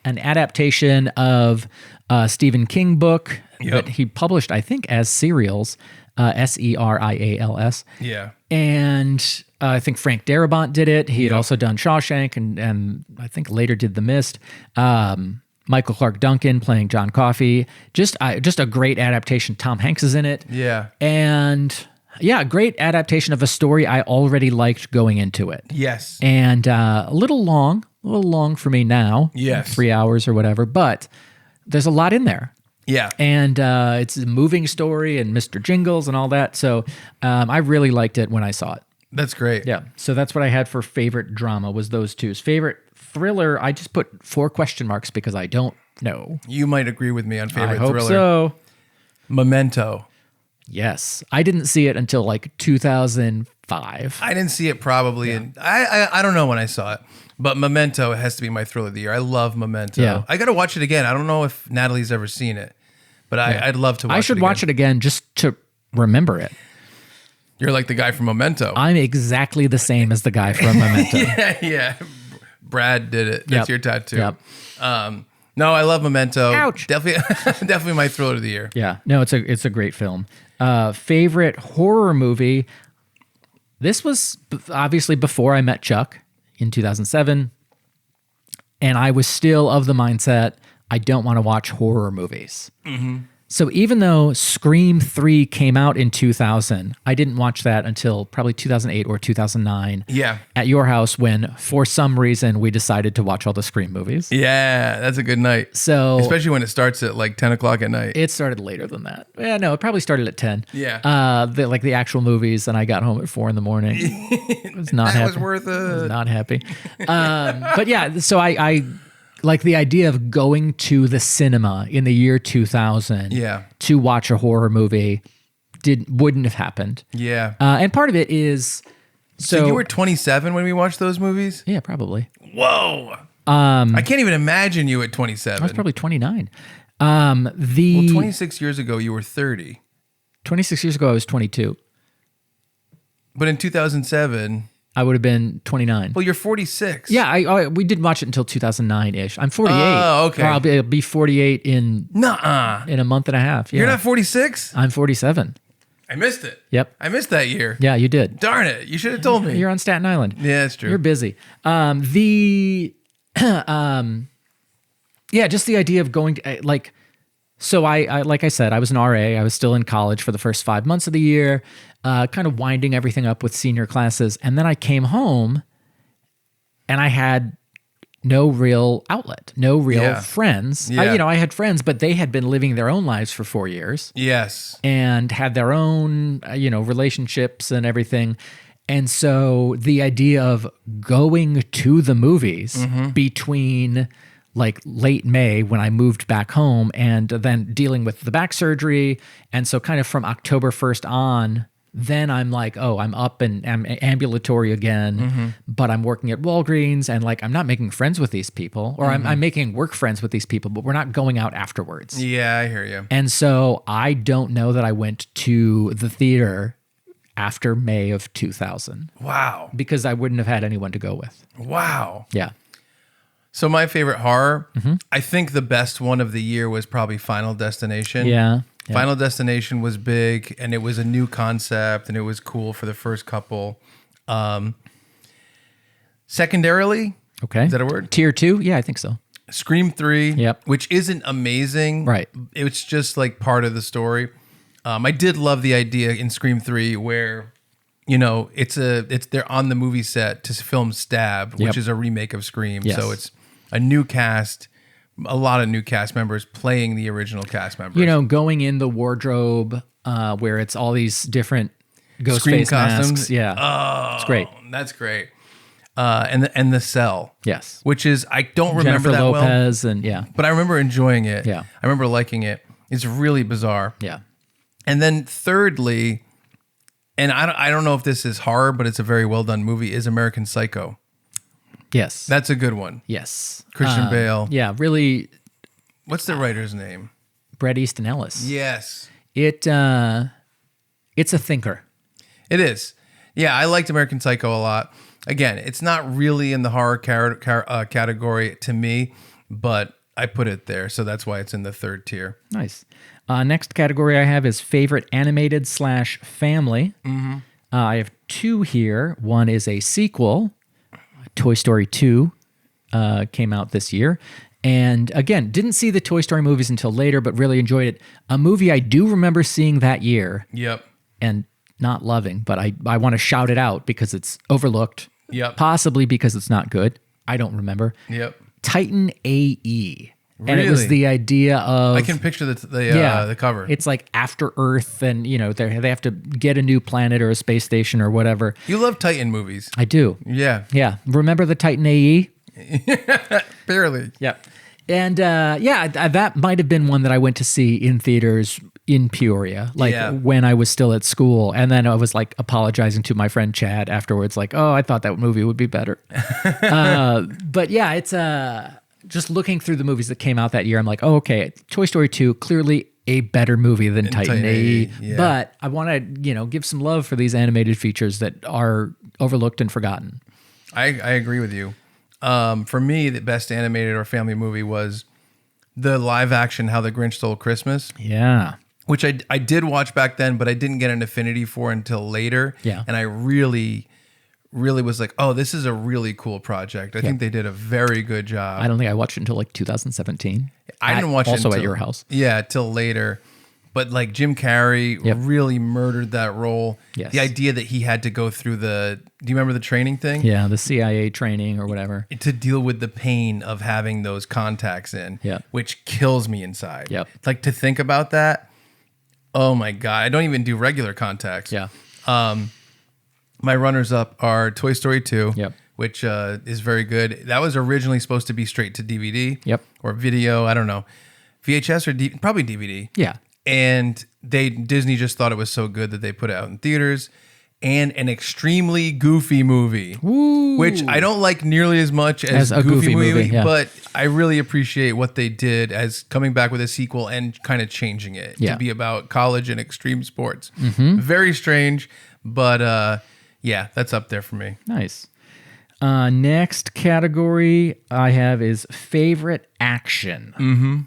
An adaptation of a Stephen King book Yep. that he published, I think, as serials, Serials. Yeah. And I think Frank Darabont did it. He had also done Shawshank and I think later did The Mist. Michael Clark Duncan playing John Coffey. Just a great adaptation. Tom Hanks is in it. Yeah. And yeah, great adaptation of a story I already liked going into it. Yes. And a little long for me now. Yes. 3 hours or whatever, but there's a lot in there. Yeah. And it's a moving story and Mr. Jingles and all that. So I really liked it when I saw it. That's great. Yeah. So that's what I had for favorite drama was those two. Favorite thriller, I just put 4 question marks because I don't know. You might agree with me on favorite I hope thriller. so. Memento. Yes. I didn't see it until like 2005. I didn't see it probably in I don't know when I saw it, but Memento has to be my thriller of the year. I love Memento. Yeah. I got to watch it again. I don't know if Natalie's ever seen it, but I'd love to watch it. I should watch it again just to remember it. You're like the guy from Memento. I'm exactly the same as the guy from Memento. yeah. Brad did it. That's Yep. your tattoo. Yep. No, I love Memento. Ouch. Definitely my thriller of the year. Yeah. No, it's a great film. Favorite horror movie. This was obviously before I met Chuck in 2007. And I was still of the mindset, I don't want to watch horror movies. Mm-hmm. So even though Scream 3 came out in 2000, I didn't watch that until probably 2008 or 2009. Yeah. At your house when, for some reason, we decided to watch all the Scream movies. Yeah, that's a good night. So especially when it starts at like 10 o'clock at night. it started later than that. Yeah, no, it probably started at 10. Yeah. The actual movies, and I got home at 4 in the morning. I was not that happy. was worth I was it. not happy. But yeah, so I like the idea of going to the cinema in the year 2000 Yeah. to watch a horror movie wouldn't have happened. Yeah. And part of it is So you were 27 when we watched those movies? yeah, probably. Whoa. I can't even imagine you at 27. I was probably 29. Well, 26 years ago, you were 30. 26 years ago, I was 22. But in 2007, I would have been 29. well, you're 46. Yeah, we didn't watch it until 2009-ish. I'm 48. Oh, okay. Or I'll be 48 in Nuh-uh. a month and a half. Yeah. You're not 46? I'm 47. I missed it. Yep. I missed that year. Yeah, you did. Darn it. You should have told me. You're on Staten Island. Yeah, that's true. You're busy. Just the idea of going to like, so I like I said, I was an RA. I was still in college for the first 5 months of the year, kind of winding everything up with senior classes. And then I came home and I had no real outlet, no real friends. Yeah. I had friends, but they had been living their own lives for 4 years. Yes. And had their own, relationships and everything. And so the idea of going to the movies between like late May when I moved back home and then dealing with the back surgery. And so kind of from October 1st on, then I'm like, oh, I'm up and I'm ambulatory again, but I'm working at Walgreens and like, I'm not making friends with these people or I'm making work friends with these people, but we're not going out afterwards. Yeah, I hear you. And so I don't know that I went to the theater after May of 2000 Wow. because I wouldn't have had anyone to go with. Wow. Yeah. So my favorite horror, I think the best one of the year was probably Final Destination. Yeah. Final Destination was big and it was a new concept and it was cool for the first couple. Secondarily, Okay. is that a word? Tier 2? Yeah, I think so. Scream 3, Yep. which isn't amazing. Right. It's just like part of the story. I did love the idea in Scream 3 where, they're on the movie set to film Stab, which Yep. is a remake of Scream. Yes. So it's a new cast, a lot of new cast members playing the original cast members. Going in the wardrobe where it's all these different ghost Scream face costumes. masks. Yeah. Oh, It's great. That's great. And the Cell. Yes. Which is, I don't remember Jennifer that well, Lopez and yeah. but I remember enjoying it. Yeah. I remember liking it. It's really bizarre. Yeah. And then thirdly, and I don't know if this is horror, but it's a very well done movie, is American Psycho. Yes. That's a good one. Yes. Christian Bale. Yeah, really. What's the writer's name? Bret Easton Ellis. Yes. It's a thinker. It is. Yeah, I liked American Psycho a lot. Again, it's not really in the horror category to me, but I put it there, so that's why it's in the third tier. Nice. Next category I have is favorite animated / family. Mm-hmm. I have two here. One is a sequel. Toy Story 2 came out this year. And again, didn't see the Toy Story movies until later, but really enjoyed it. A movie I do remember seeing that year. Yep. And not loving, but I want to shout it out because it's overlooked. Yep. Possibly because it's not good. I don't remember. Yep. Titan AE. And Really? it was the idea of... I can picture the cover. It's like after Earth and, they have to get a new planet or a space station or whatever. You love Titan movies. I do. Yeah. Yeah. Remember the Titan AE? Barely. Yep. And that might have been one that I went to see in theaters in Peoria, when I was still at school. And then I was like apologizing to my friend Chad afterwards, like, oh, I thought that movie would be better. But yeah, it's just looking through the movies that came out that year. I'm like, oh, okay, Toy Story 2, clearly a better movie than Titan AE. Yeah. But I want to, give some love for these animated features that are overlooked and forgotten. I agree with you. For me, the best animated or family movie was the live action How the Grinch Stole Christmas. Yeah. Which I did watch back then, but I didn't get an affinity for until later. Yeah. And I really was like, oh, this is a really cool project. I think they did a very good job. I don't think I watched it until like 2017. I didn't watch it also until, at your house. Yeah, till later. But like Jim Carrey really murdered that role. Yes. The idea that he had to go through do you remember the training thing? Yeah, the CIA training or whatever. To deal with the pain of having those contacts in, which kills me inside. Yep. Like to think about that. Oh my God. I don't even do regular contacts. Yeah. My runners up are Toy Story 2, which is very good. That was originally supposed to be straight to DVD or video. I don't know. VHS or probably DVD. Yeah. And Disney just thought it was so good that they put it out in theaters. And an extremely goofy movie, which I don't like nearly as much as a goofy movie, but I really appreciate what they did as coming back with a sequel and kind of changing it to be about college and extreme sports. Mm-hmm. Very strange, but that's up there for me. Nice. Next category I have is favorite action. Mm-hmm.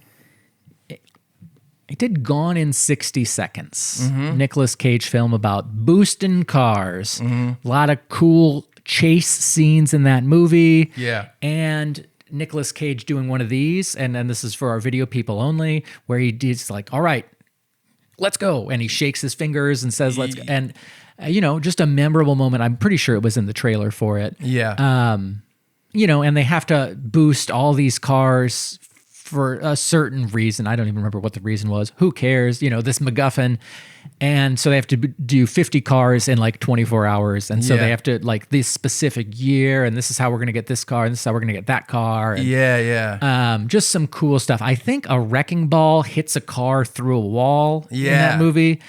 I did Gone in 60 Seconds. Mm-hmm. Nicolas Cage film about boosting cars. Mm-hmm. A lot of cool chase scenes in that movie. Yeah. And Nicolas Cage doing one of these, and then this is for our video people only, where he's like, all right, let's go. And he shakes his fingers and says, let's go. And, just a memorable moment. I'm pretty sure it was in the trailer for it. Yeah. And they have to boost all these cars for a certain reason. I don't even remember what the reason was. Who cares? This MacGuffin. And so they have to do 50 cars in like 24 hours. And so they have to like this specific year. And this is how we're going to get this car. And this is how we're going to get that car. And, just some cool stuff. I think a wrecking ball hits a car through a wall in that movie,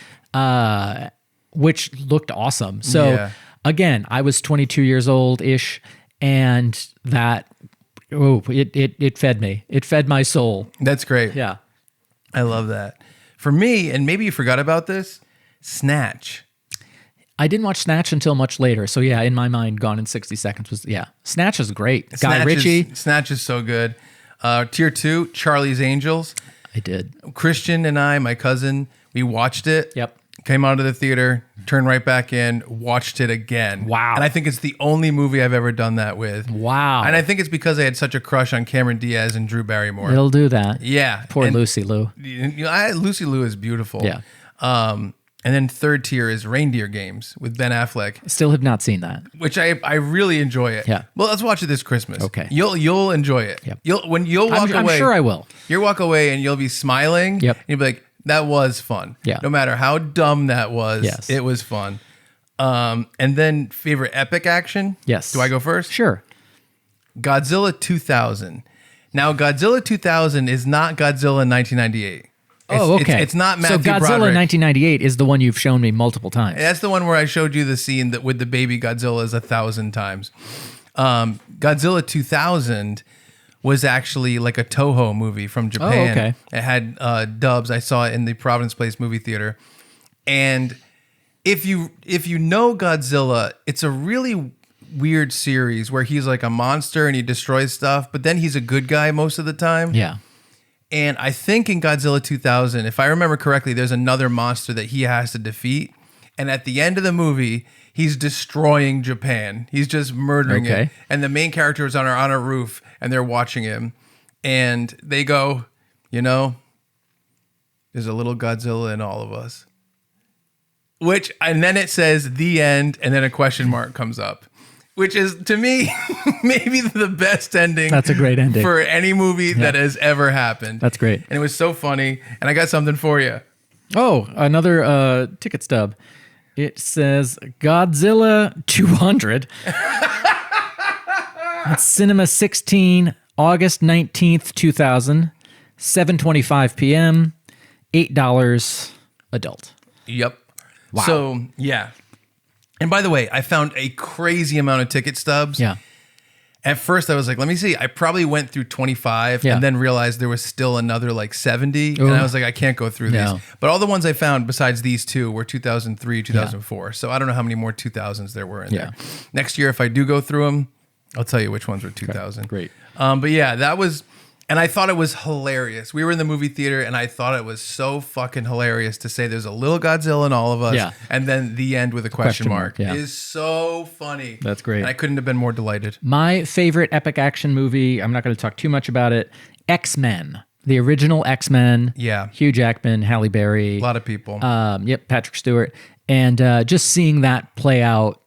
which looked awesome. So again, I was 22 years old-ish. And that... it fed me. It fed my soul. That's great. Yeah. I love that. For me, and maybe you forgot about this, Snatch. I didn't watch Snatch until much later. So yeah, in my mind, Gone in 60 Seconds was, Snatch is great. Guy Ritchie. Snatch is so good. Tier 2, Charlie's Angels. I did. Christian and I, my cousin, we watched it. Yep. Came out of the theater, turned right back in, watched it again. Wow. And I think it's the only movie I've ever done that with. Wow. And I think it's because I had such a crush on Cameron Diaz and Drew Barrymore. It'll do that. Yeah. Poor Lucy Liu. Lucy Liu is beautiful. Yeah. And then third tier is Reindeer Games with Ben Affleck. Still have not seen that. Which I really enjoy it. Yeah. Well, let's watch it this Christmas. Okay. You'll enjoy it. Yep. You'll walk away. I'm sure I will. You'll walk away and you'll be smiling. Yep. And you'll be like, that was fun. Yeah. No matter how dumb that was, yes. It was fun. And then favorite epic action? Yes. Do I go first? Sure. Godzilla 2000. Now, Godzilla 2000 is not Godzilla 1998. Okay. It's not Matthew So Godzilla Broderick. 1998 is the one you've shown me multiple times. That's the one where I showed you the scene that with the baby Godzillas 1,000 times. Godzilla 2000 was actually like a Toho movie from Japan. Oh, okay. It had dubs. I saw it in the Providence Place movie theater. And if you know Godzilla, it's a really weird series where he's like a monster and he destroys stuff, but then he's a good guy most of the time. Yeah. And I think in Godzilla 2000, if I remember correctly, there's another monster that he has to defeat. And at the end of the movie, he's destroying Japan. He's just murdering it. And the main character is on a roof and they're watching him. And they go, you know, there's a little Godzilla in all of us. And then it says the end, and then a question mark comes up. Which is, to me, maybe the best ending. That's a great ending for any movie that has ever happened. That's great. And it was so funny. And I got something for you. Oh, another ticket stub. It says Godzilla 200. It's Cinema 16, August 19th, 2000, 7:25 p.m., $8 adult. Yep. Wow. So, yeah. And by the way, I found a crazy amount of ticket stubs. Yeah. At first, I was like, let me see. I probably went through 25 and then realized there was still another like 70. Ooh. And I was like, I can't go through these. But all the ones I found besides these two were 2003, 2004. So I don't know how many more 2000s there were in there. Next year, if I do go through them, I'll tell you which ones were 2000. Great. But yeah, that was... And I thought it was hilarious. We were in the movie theater, and I thought it was so fucking hilarious to say there's a little Godzilla in all of us, and then the end with a question mark. Is so funny. That's great. And I couldn't have been more delighted. My favorite epic action movie, I'm not going to talk too much about it, X-Men. The original X-Men. Yeah. Hugh Jackman, Halle Berry. A lot of people. Patrick Stewart. And just seeing that play out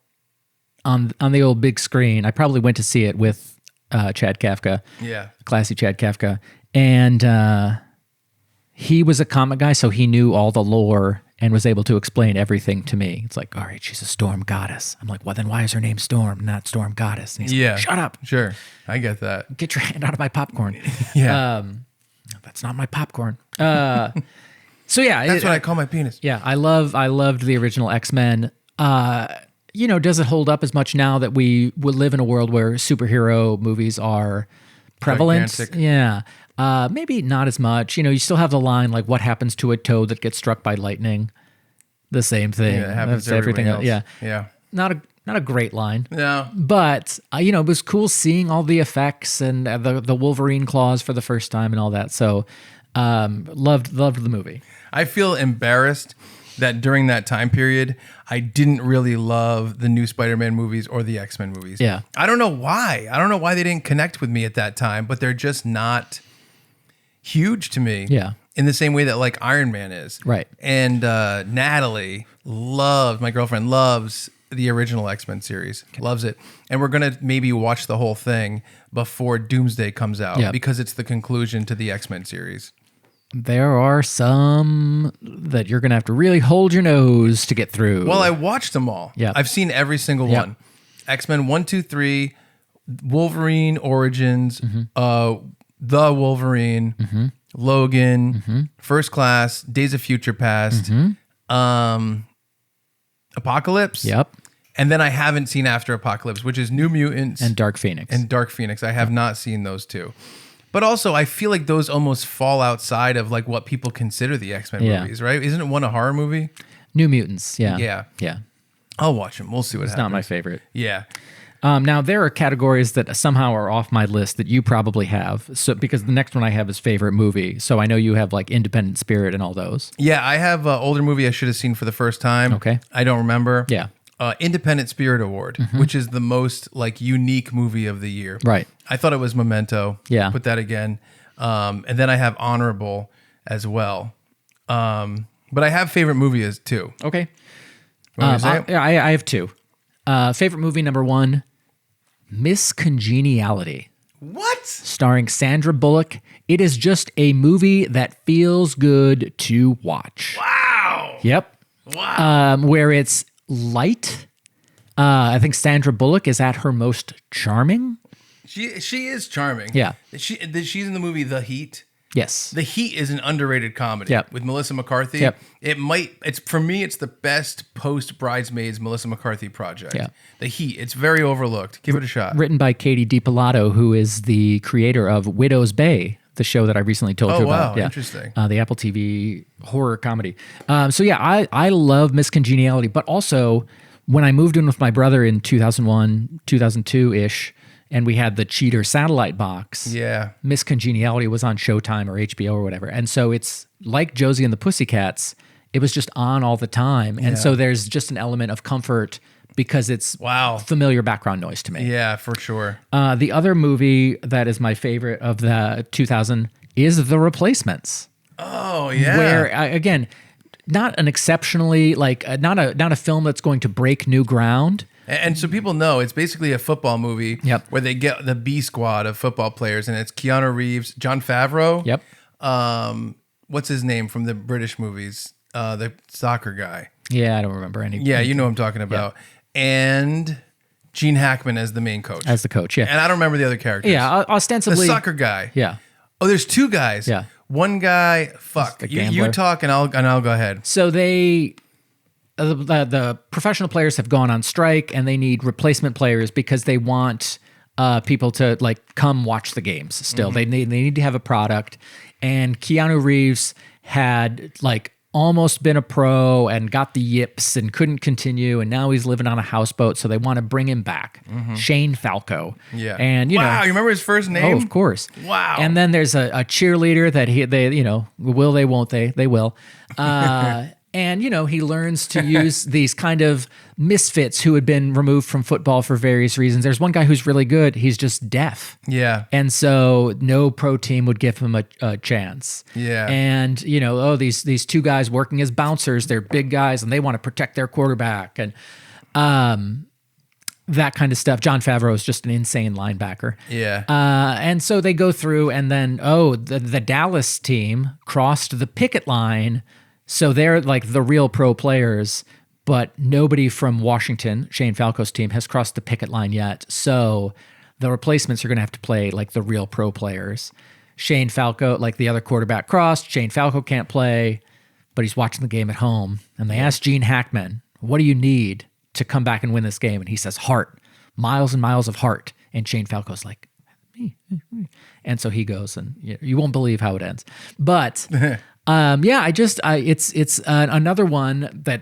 on the old big screen, I probably went to see it with Chad Kafka. Yeah. Classy Chad Kafka. And he was a comic guy, so he knew all the lore and was able to explain everything to me. It's like, all right, she's a storm goddess. I'm like, well, then why is her name Storm, not Storm Goddess? And he's like, shut up. Sure. I get that. Get your hand out of my popcorn. That's not my popcorn. So yeah. That's what I call my penis. Yeah, I loved the original X-Men. Does it hold up as much now that we would live in a world where superhero movies are prevalent? Gigantic. Yeah. Maybe not as much. You still have the line, like, what happens to a toad that gets struck by lightning? The same thing. Yeah, it happens to everything else. Yeah. Yeah. Not a great line. No. But, it was cool seeing all the effects and the Wolverine claws for the first time and all that. So, loved the movie. I feel embarrassed that during that time period, I didn't really love the new Spider-Man movies or the X-Men movies. Yeah. I don't know why. I don't know why they didn't connect with me at that time, but they're just not huge to me. Yeah. In the same way that like Iron Man is. Right. And Natalie my girlfriend loves the original X-Men series. Loves it. And we're going to maybe watch the whole thing before Doomsday comes out because it's the conclusion to the X-Men series. There are some that you're going to have to really hold your nose to get through. Well, I watched them all. Yeah. I've seen every single one. X-Men 1, 2, 3, Wolverine Origins, The Wolverine, Logan, First Class, Days of Future Past, Apocalypse. Yep. And then I haven't seen After Apocalypse, which is New Mutants. And Dark Phoenix. I have not seen those two. But also, I feel like those almost fall outside of like what people consider the X-Men movies, right? Isn't it one a horror movie? New Mutants, yeah. Yeah. I'll watch them. We'll see what happens. It's not my favorite. Yeah. Now, there are categories that somehow are off my list that you probably have. So, because the next one I have is favorite movie. So I know you have like Independent Spirit and all those. Yeah, I have an older movie I should have seen for the first time. Okay. I don't remember. Yeah. Independent Spirit Award, which is the most like unique movie of the year. Right. I thought it was Memento. Yeah. Put that again. And then I have Honorable as well. But I have favorite movies too. Okay. Want me to say it? I have two. Favorite movie number one, Miss Congeniality. What? Starring Sandra Bullock. It is just a movie that feels good to watch. Wow. Yep. Wow. Where it's light. I think Sandra Bullock is at her most charming. She is charming. Yeah. She's in the movie The Heat. Yes. The Heat is an underrated comedy Yep. with Melissa McCarthy. Yep. It's for me, it's the best post Bridesmaids Melissa McCarthy project. Yeah. The Heat, it's very overlooked. Give it a shot. Written by Katie DiPilato, who is the creator of Widow's Bay, the show that I recently told you about. Oh, wow. Interesting. The Apple TV horror comedy. So yeah, I love Miss Congeniality, but also when I moved in with my brother in 2001, 2002-ish, and we had the Cheater satellite box. Yeah. Miss Congeniality was on Showtime or HBO or whatever. And so it's like Josie and the Pussycats. It was just on all the time. And so there's just an element of comfort because it's familiar background noise to me. Yeah, for sure. The other movie that is my favorite of the 2000 is The Replacements. Oh, yeah. Where, again, not an exceptionally, not a film that's going to break new ground. And so people know it's basically a football movie where they get the B squad of football players, and it's Keanu Reeves, Jon Favreau. Yep. What's his name from the British movies? The soccer guy. Yeah, I don't remember any. Yeah, you know what I'm talking about. Yeah. And Gene Hackman as the main coach. As the coach, yeah. And I don't remember the other characters. Yeah, ostensibly. The soccer guy. Yeah. Oh, there's two guys. Yeah. One guy, you talk and I'll go ahead. So they... The professional players have gone on strike and they need replacement players because they want people to come watch the games still. Mm-hmm. They need to have a product. And Keanu Reeves had almost been a pro and got the yips and couldn't continue. And now he's living on a houseboat. So they want to bring him back. Mm-hmm. Shane Falco. Yeah. And you remember his first name? Oh, of course. Wow. And then there's a cheerleader that will they, won't they? They will. And, he learns to use these kind of misfits who had been removed from football for various reasons. There's one guy who's really good. He's just deaf. Yeah. And so no pro team would give him a chance. Yeah. And, these two guys working as bouncers, they're big guys and they want to protect their quarterback. And that kind of stuff. Jon Favreau is just an insane linebacker. Yeah. And so they go through and then, the Dallas team crossed the picket line. So they're the real pro players, but nobody from Washington, Shane Falco's team, has crossed the picket line yet. So the replacements are going to have to play the real pro players. Shane Falco, the other quarterback, crossed. Shane Falco can't play, but he's watching the game at home. And they ask Gene Hackman, what do you need to come back and win this game? And he says, heart, miles and miles of heart. And Shane Falco's like, me. And so he goes, and you won't believe how it ends. But... it's another one that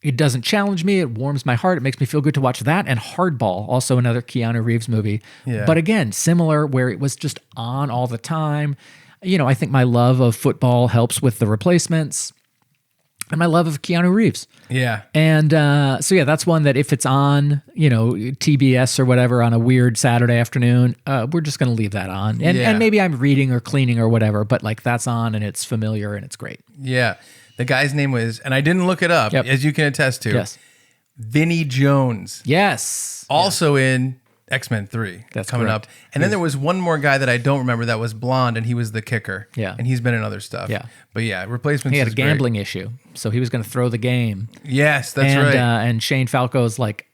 it doesn't challenge me. It warms my heart. It makes me feel good to watch that. And Hardball, also another Keanu Reeves movie. Yeah. But again, similar where it was just on all the time. I think my love of football helps with The Replacements and my love of Keanu Reeves. Yeah. And that's one that if it's on, TBS or whatever on a weird Saturday afternoon, we're just going to leave that on. And maybe I'm reading or cleaning or whatever, but that's on and it's familiar and it's great. Yeah. The guy's name was, and I didn't look it up, as you can attest to. Yes. Vinnie Jones. Yes. Also in X-Men 3. That's coming correct. up. And then there was one more guy that I don't remember that was blonde, and he was the kicker. Yeah. And he's been in other stuff. Yeah. But yeah, Replacements He had is a gambling issue, so he was going to throw the game. Yes, that's right. And Shane Falco's like,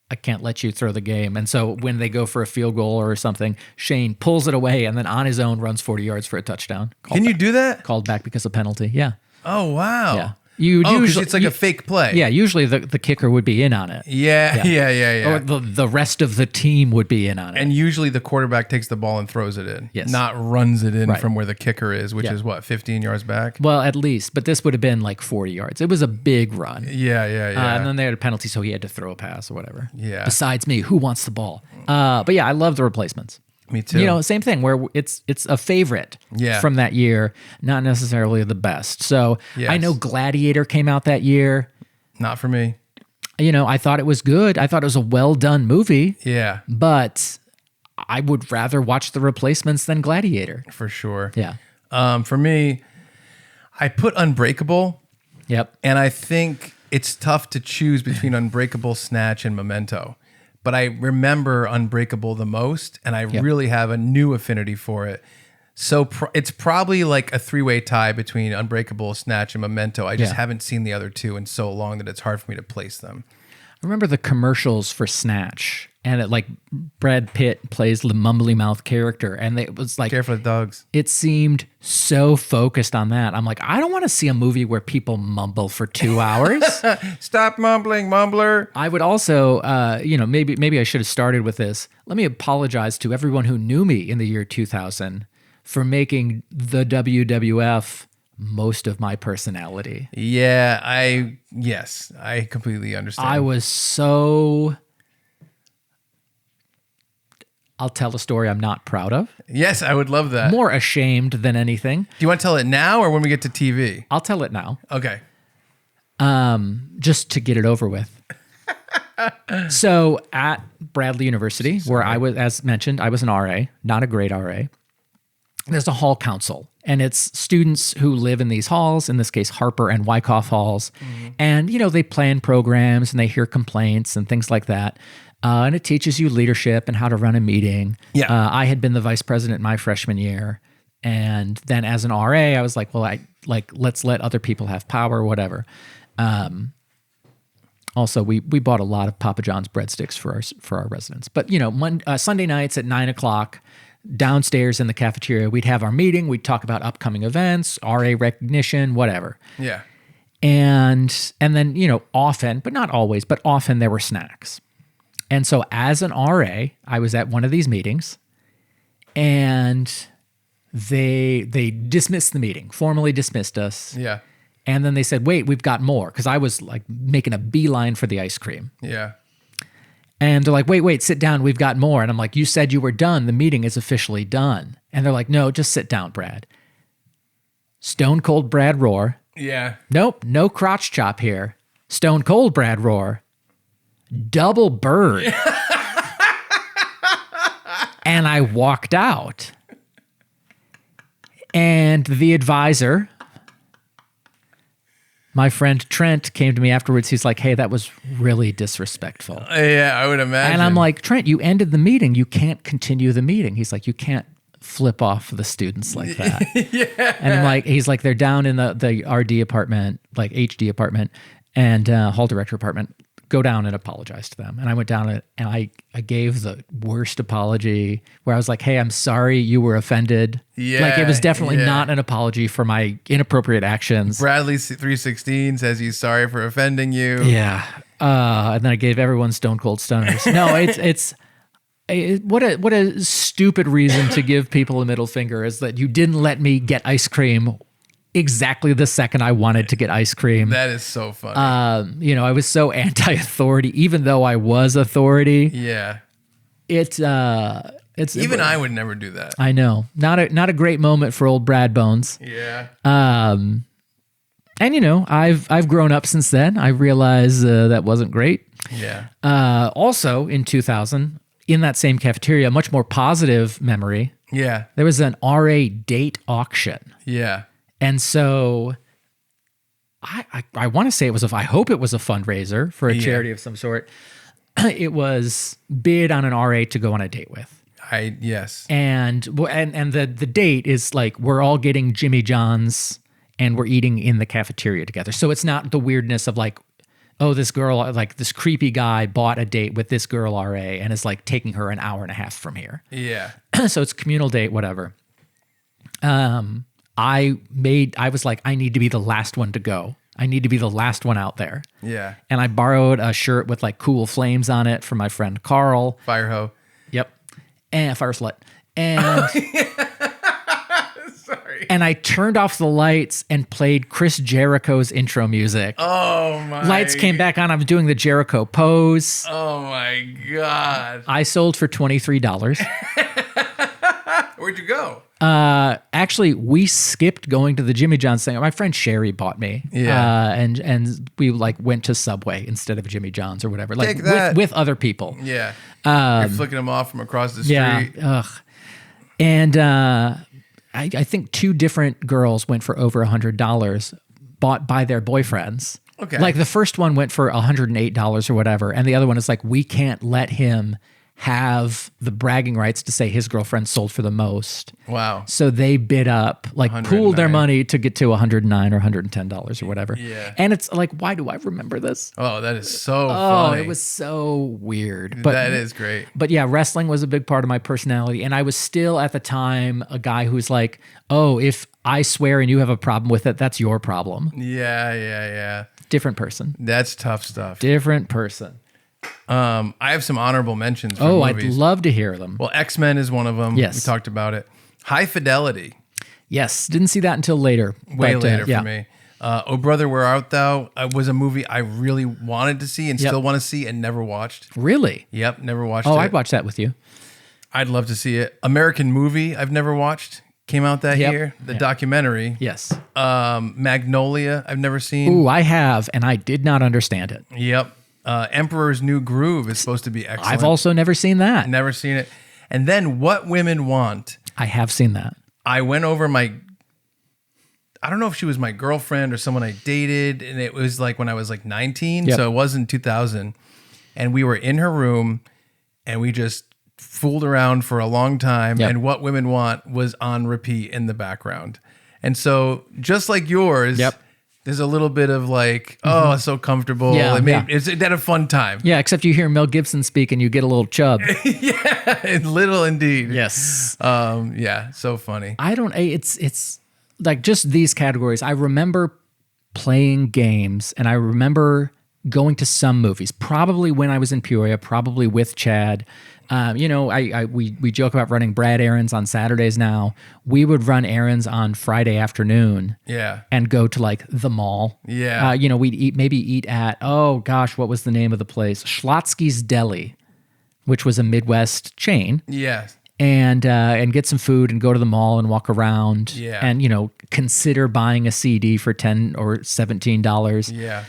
I can't let you throw the game. And so when they go for a field goal or something, Shane pulls it away and then on his own runs 40 yards for a touchdown. Can you do that? Called back because of penalty. Yeah. Oh, wow. Yeah. Because it's a fake play. Yeah, usually the kicker would be in on it. Yeah. Or the rest of the team would be in on it. And usually the quarterback takes the ball and throws it in. Yes. Not runs it in Right. from where the kicker is, which is 15 yards back? Well, at least. But this would have been 40 yards. It was a big run. Yeah. And then they had a penalty, so he had to throw a pass or whatever. Yeah. Besides me, who wants the ball? But yeah, I love The Replacements. Me too. Same thing where it's a favorite from that year, not necessarily the best. So I know Gladiator came out that year. Not for me. I thought it was good. I thought it was a well done movie. Yeah. But I would rather watch The Replacements than Gladiator. For sure. Yeah. For me, I put Unbreakable. Yep. And I think it's tough to choose between Unbreakable, Snatch, and Memento. But I remember Unbreakable the most, and I really have a new affinity for it. So it's probably like a three-way tie between Unbreakable, Snatch, and Memento. I just haven't seen the other two in so long that it's hard for me to place them. remember the commercials for Snatch, and it like Brad Pitt plays the mumbly mouth character, and it was like Careful of dogs. it seemed so focused on that. I'm like, I don't want to see a movie where people mumble for 2 hours. Stop mumbling, mumbler. I would also, maybe I should have started with this. Let me apologize to everyone who knew me in the year 2000 for making the WWF most of my personality. Yeah, I completely understand. I was so... I'll tell a story I'm not proud of. Yes, I would love that. More ashamed than anything. Do you want to tell it now or when we get to TV? I'll tell it now. Okay. Just to get it over with. So at Bradley University, where I was, as mentioned, I was an RA, not a great RA. There's a hall council, and it's students who live in these halls, in this case, Harper and Wyckoff halls. Mm-hmm. And, they plan programs and they hear complaints and things like that. And it teaches you leadership and how to run a meeting. Yeah. I had been the vice president my freshman year. And then as an RA, I was like, well, let's let other people have power, whatever. Also, we bought a lot of Papa John's breadsticks for our residents. But, Sunday nights at 9:00, downstairs in the cafeteria, we'd have our meeting. We'd talk about upcoming events, RA recognition, whatever. Yeah. And then, often, but not always, but often there were snacks. And so as an RA, I was at one of these meetings, and they dismissed the meeting, formally dismissed us. Yeah. And then they said, wait, we've got more, because I was like making a beeline for the ice cream. Yeah. And they're like, wait, sit down. We've got more. And I'm like, you said you were done. The meeting is officially done. And they're like, no, just sit down, Brad. Stone cold Brad roar. Yeah. Nope, no crotch chop here. Stone cold Brad roar. Double bird. And I walked out. And the advisor, my friend Trent, came to me afterwards. He's like, hey, that was really disrespectful. Yeah, I would imagine. And I'm like, Trent, you ended the meeting. You can't continue the meeting. He's like, you can't flip off the students like that. Yeah. And I'm like, he's like, they're down in the RD apartment, like HD apartment and hall director apartment. Go down and apologize to them. And I went down and I gave the worst apology where I was like, hey, I'm sorry you were offended. Yeah. Like it was definitely not an apology for my inappropriate actions. Bradley 316 says he's sorry for offending you. Yeah. And then I gave everyone stone cold stoners. No, what a stupid reason to give people a middle finger is that you didn't let me get ice cream exactly the second I wanted to get ice cream. That is so funny. I was so anti-authority, even though I was authority. Yeah. It's even I would never do that. I know. Not a great moment for old Brad Bones. Yeah. And I've grown up since then. I realized that wasn't great. Yeah. Also in 2000, in that same cafeteria, a much more positive memory. Yeah. There was an RA date auction. Yeah. And so I want to say I hope it was a fundraiser for a charity of some sort. It was bid on an RA to go on a date with. Yes. And the date is like, we're all getting Jimmy John's and we're eating in the cafeteria together. So it's not the weirdness of like, oh, this girl, like this creepy guy bought a date with this girl RA and is like taking her an hour and a half from here. Yeah. So it's a communal date, whatever. I was like, I need to be the last one to go. I need to be the last one out there. Yeah. And I borrowed a shirt with like cool flames on it from my friend Carl. Fire hoe. Yep. And fire slut. And Sorry. And I turned off the lights and played Chris Jericho's intro music. Oh my. Lights came back on. I was doing the Jericho pose. Oh my God. I sold for $23. Where'd you go? Actually, we skipped going to the Jimmy John's thing. My friend Sherry bought me. Yeah. And we like went to Subway instead of Jimmy John's or whatever. Like Take that. with other people. Yeah. You're flicking them off from across the street. Yeah. Ugh. And I think two different girls went for over $100 bought by their boyfriends. Okay. Like the first one went for $108 or whatever. And the other one is like, we can't let him have the bragging rights to say his girlfriend sold for the most. Wow. So they bid up, like pooled their 109. money to get to $109 or $110 or whatever. Yeah. And it's like, why do I remember this? Oh, that is so Oh, funny. it was so weird. But That is great. But yeah, wrestling was a big part of my personality. And I was still at the time a guy who's like, oh, if I swear and you have a problem with it, that's your problem. Yeah. Different person. That's tough stuff. Different person. I have some honorable mentions for Oh, I'd movies. love to hear them. Well, X-Men is one of them. Yes. We talked about it. High Fidelity. Yes, didn't see that until later. Way but, later yeah. for me. Oh Brother, Where Art Thou? Was a movie I really wanted to see and still want to see and never watched. Really? Yep, never watched Oh, it. I'd watch that with you. I'd love to see it. American Movie, I've never watched. Came out that Yep. year. The documentary. Yes. Magnolia, I've never seen. Ooh, I have, and I did not understand it. Yep. Emperor's New Groove is supposed to be excellent. I've also never seen that. never seen it. And then What Women Want. I have seen that. I went over I don't know if she was my girlfriend or someone I dated, and it was like when I was like 19, Yep. so it was in 2000, and we were in her room, and we just fooled around for a long time, Yep. and What Women Want was on repeat in the background. And so just like yours, Yep. there's a little bit of like, oh, it's so comfortable. Yeah, It had a fun time. Yeah, except you hear Mel Gibson speak and you get a little chub. Little indeed. Yes. Yeah, so funny. It's like just these categories. I remember playing games and I remember going to some movies, probably when I was in Peoria, probably with Chad. We joke about running Brad errands on Saturdays now. We would run errands on Friday afternoon. Yeah. And go to like the mall. Yeah. We'd eat at, oh gosh, what was the name of the place? Schlotsky's Deli, which was a Midwest chain. Yeah. And get some food and go to the mall and walk around. Yeah. And, consider buying a CD for $10 or $17. Yeah.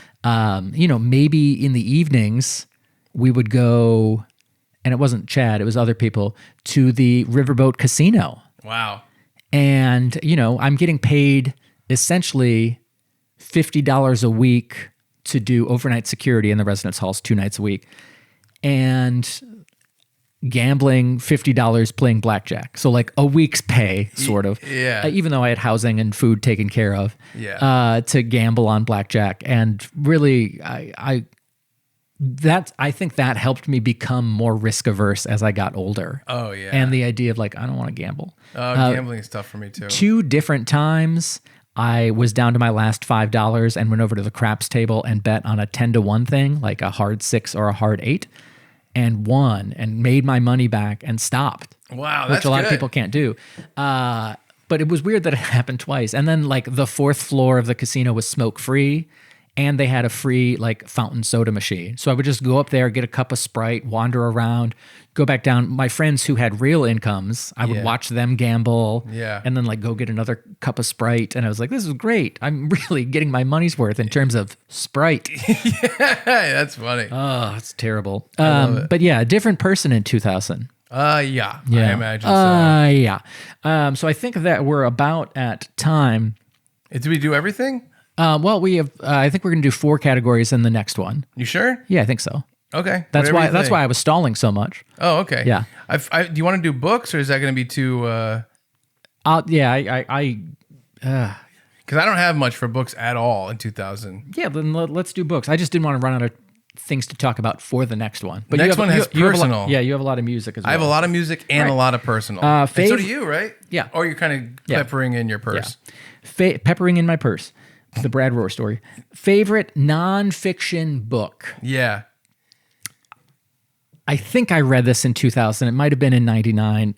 Maybe in the evenings we would go, and it wasn't Chad, it was other people, to the Riverboat Casino. Wow. And, I'm getting paid essentially $50 a week to do overnight security in the residence halls 2 nights a week. And gambling $50 playing blackjack. So like a week's pay, sort of. Yeah. Even though I had housing and food taken care of. Yeah. To gamble on blackjack. And really, I think that helped me become more risk averse as I got older. Oh, yeah. And the idea of like, I don't want to gamble. Gambling is tough for me too. 2 different times I was down to my last $5 and went over to the craps table and bet on a 10-1 thing, like a hard 6 or a hard 8, and won and made my money back and stopped. Wow, which that's a lot good. of people can't do. But it was weird that it happened twice. And then like the 4th floor of the casino was smoke free. And they had a free like fountain soda machine. So I would just go up there, get a cup of Sprite, wander around, go back down. My friends who had real incomes, I would Yeah. watch them gamble. Yeah. And then like go get another cup of Sprite. And I was like, this is great. I'm really getting my money's worth in terms of Sprite. That's funny. Oh, it's terrible. But yeah, a different person in 2000. Yeah, I imagine so. Yeah. So I think that we're about at time. Did we do everything? Well, we have. I think we're going to do 4 categories in the next one. You sure? Yeah, I think so. Okay. That's whatever why. you That's think. why I was stalling so much. Oh, okay. Yeah. Do you want to do books, or is that going to be too? Yeah. Because I don't have much for books at all in 2000. Yeah. Then let's do books. I just didn't want to run out of things to talk about for the next one. But Next one has you have a lot- personal. yeah, you have a lot of music as well. I have a lot of music and a lot of personal. And so fav- do you, right? Yeah. Or you're kind of Yeah. peppering in your purse. Peppering in my purse. The Brad Rohr story. Favorite nonfiction book. Yeah. I think I read this in 2000. It might have been in 99.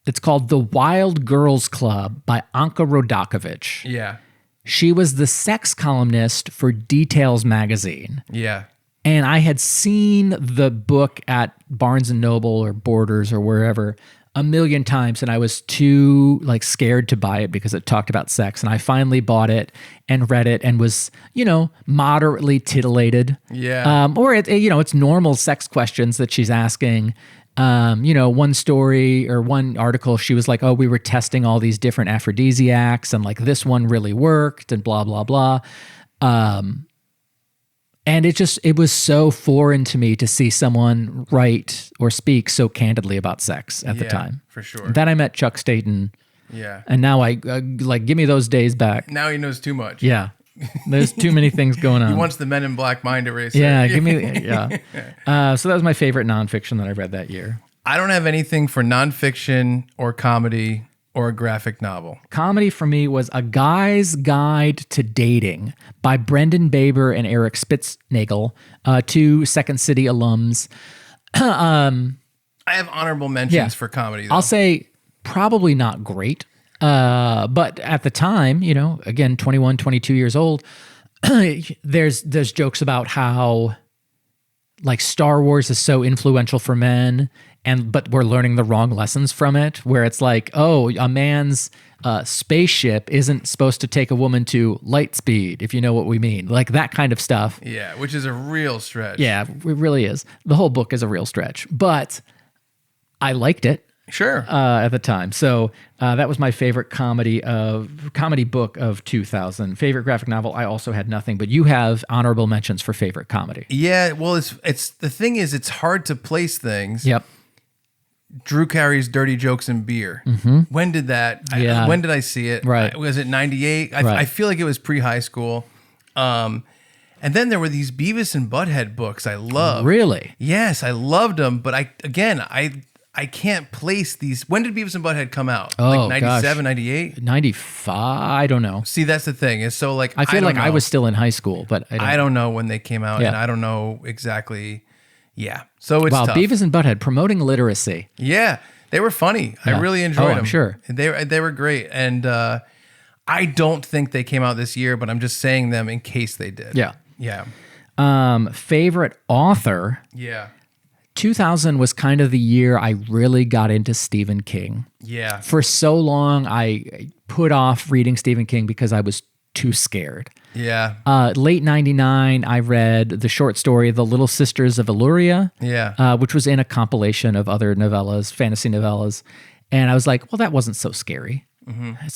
It's called The Wild Girls Club by Anka Rodakovich. Yeah. She was the sex columnist for Details magazine. Yeah. And I had seen the book at Barnes and Noble or Borders or wherever a million times, and I was too like scared to buy it because it talked about sex. And I finally bought it and read it and was, moderately titillated. Yeah. It's normal sex questions that she's asking. One story or one article, she was like, oh, we were testing all these different aphrodisiacs and like this one really worked and blah, blah, blah. And it was so foreign to me to see someone write or speak so candidly about sex at the time. For sure. Then I met Chuck Staten. Yeah. And now I like, give me those days back. Now he knows too much. Yeah. There's too many things going on. He wants the Men in Black mind eraser. Yeah, give me, yeah. So that was my favorite nonfiction that I read that year. I don't have anything for nonfiction or comedy or a graphic novel. Comedy for me was A Guy's Guide to Dating by Brendan Baber and Eric Spitznagel, two Second City alums. I have honorable mentions for comedy, though. I'll say probably not great. But at the time, again, 21, 22 years old, there's jokes about how like Star Wars is so influential for men, but we're learning the wrong lessons from it, where it's like, oh, a man's spaceship isn't supposed to take a woman to light speed, if you know what we mean. Like that kind of stuff. Yeah, which is a real stretch. Yeah, it really is. The whole book is a real stretch, but I liked it. Sure. At the time. So that was my favorite comedy book of 2000. Favorite graphic novel, I also had nothing, but you have honorable mentions for favorite comedy. Yeah, well, it's the thing is, it's hard to place things. Yep. Drew Carey's Dirty Jokes and Beer. Mm-hmm. When did that? Yeah. When did I see it? Right. Was it 98? Right. I feel like it was pre-high school. And then there were these Beavis and Butthead books I loved. Really? Yes, I loved them, but I can't place these. When did Beavis and Butthead come out? Oh, like 97, 98? 95? I don't know. See, that's the thing. Is so like I feel like know. I was still in high school, but I don't know when they came out, Yeah. and I don't know exactly. Yeah. So it's wow, tough. Beavis and Butthead promoting literacy. Yeah, they were funny. Yeah. I really enjoyed them. I'm sure. They were great, and I don't think they came out this year, but I'm just saying them in case they did. Yeah. Yeah. Favorite author. Yeah. 2000 was kind of the year I really got into Stephen King. Yeah. For so long, I put off reading Stephen King because I was too scared. Yeah. Late 99, I read the short story The Little Sisters of Illyria, Yeah. which was in a compilation of other novellas, fantasy novellas. And I was like, well, that wasn't so scary.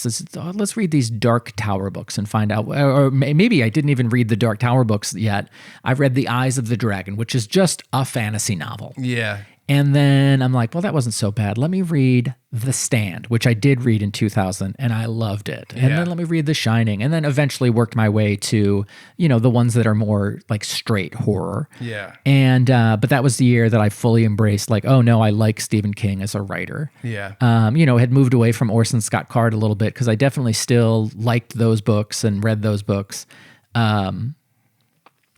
Let's read these Dark Tower books and find out. Or maybe I didn't even read the Dark Tower books yet. I read The Eyes of the Dragon, which is just a fantasy novel. Yeah. And then I'm like, well, that wasn't so bad. Let me read The Stand, which I did read in 2000, and I loved it. And then let me read The Shining, and then eventually worked my way to, the ones that are more like straight horror. Yeah. And but that was the year that I fully embraced, like, oh no, I like Stephen King as a writer. Yeah. Had moved away from Orson Scott Card a little bit because I definitely still liked those books and read those books.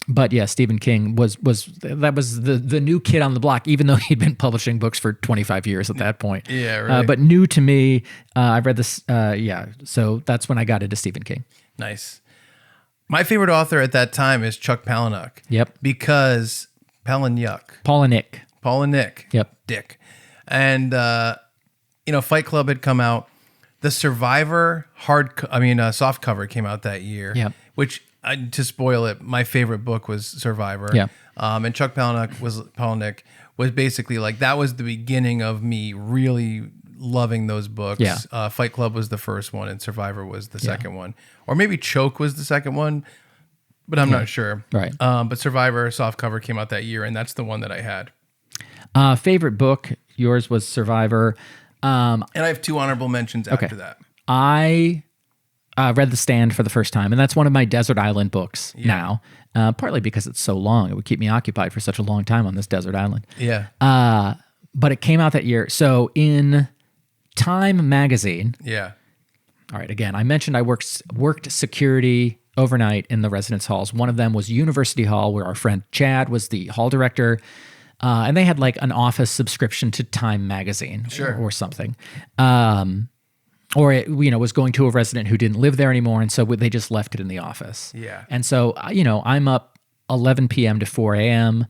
But yeah, Stephen King was the new kid on the block, even though he'd been publishing books for 25 years at that point. Yeah, right. But new to me, I read this. So that's when I got into Stephen King. Nice. My favorite author at that time is Chuck Palahniuk. Yep. Because Palahniuk. Paul and Nick. Yep. Dick. And Fight Club had come out. The Survivor soft cover came out that year. Yep. Which, to spoil it, my favorite book was Survivor. Yeah. And Chuck Palahniuk was basically like, that was the beginning of me really loving those books. Yeah. Fight Club was the first one, and Survivor was the second one. Or maybe Choke was the second one, but I'm not sure. Right. But Survivor softcover came out that year, and that's the one that I had. Favorite book, yours was Survivor. And I have two honorable mentions after that. I read The Stand for the first time, and that's one of my desert island books now, partly because it's so long. It would keep me occupied for such a long time on this desert island. Yeah. But it came out that year. So in Time magazine. Yeah. All right. Again, I mentioned I worked security overnight in the residence halls. One of them was University Hall, where our friend Chad was the hall director. And they had like an office subscription to Time magazine or something. Or it, was going to a resident who didn't live there anymore. And so they just left it in the office. Yeah. And so, I'm up 11 p.m. to 4 a.m.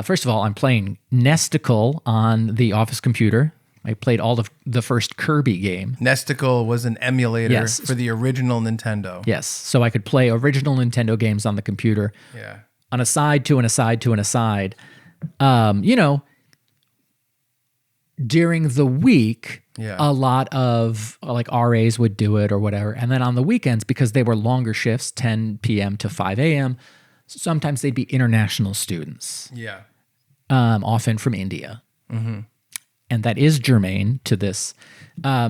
First of all, I'm playing Nesticle on the office computer. I played all of the first Kirby game. Nesticle was an emulator for the original Nintendo. Yes. So I could play original Nintendo games on the computer. Yeah. On a side to an aside to an aside. During the week, a lot of like RAs would do it or whatever. And then on the weekends, because they were longer shifts, 10 p.m. to 5 a.m., Sometimes they'd be international students, Yeah. often from India. And that is germane to this.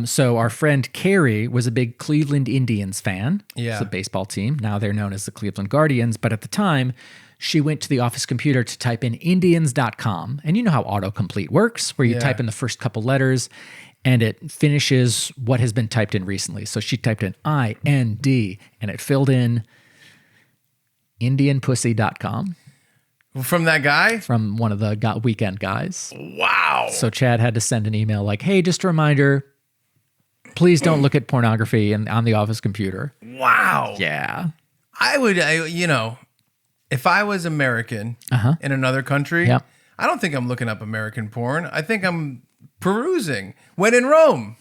So our friend Carrie was a big Cleveland Indians fan. Yeah. It's a baseball team. Now they're known as the Cleveland Guardians. But at the time, she went to the office computer to type in Indians.com. And you know how autocomplete works, where you type in the first couple letters and it finishes what has been typed in recently. So she typed in IND and it filled in IndianPussy.com. From that guy? From one of the weekend guys. Wow. So Chad had to send an email like, hey, just a reminder, please don't look at pornography on the office computer. Wow. Yeah. I would, if I was American in another country, Yep. I don't think I'm looking up American porn. I think I'm perusing when in Rome,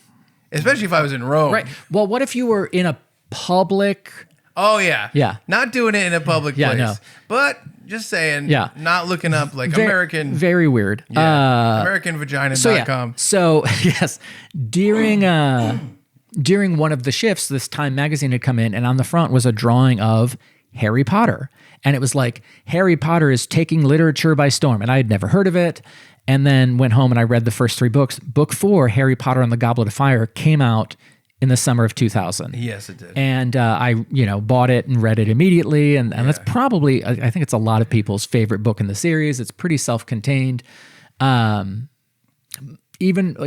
especially if I was in Rome. Right. Well, what if you were in a public... Oh, yeah. Yeah. Not doing it in a public Yeah, place. no. But just saying, Yeah. not looking up like American. Very weird. AmericanVagina.com. So yes, during one of the shifts, this Time magazine had come in, and on the front was a drawing of Harry Potter. And it was like, Harry Potter is taking literature by storm. And I had never heard of it. And then went home and I read the first 3 books. Book 4, Harry Potter and the Goblet of Fire, came out in the summer of 2000. Yes, it did. And I, bought it and read it immediately. And that's probably, I think it's a lot of people's favorite book in the series. It's pretty self-contained. Even,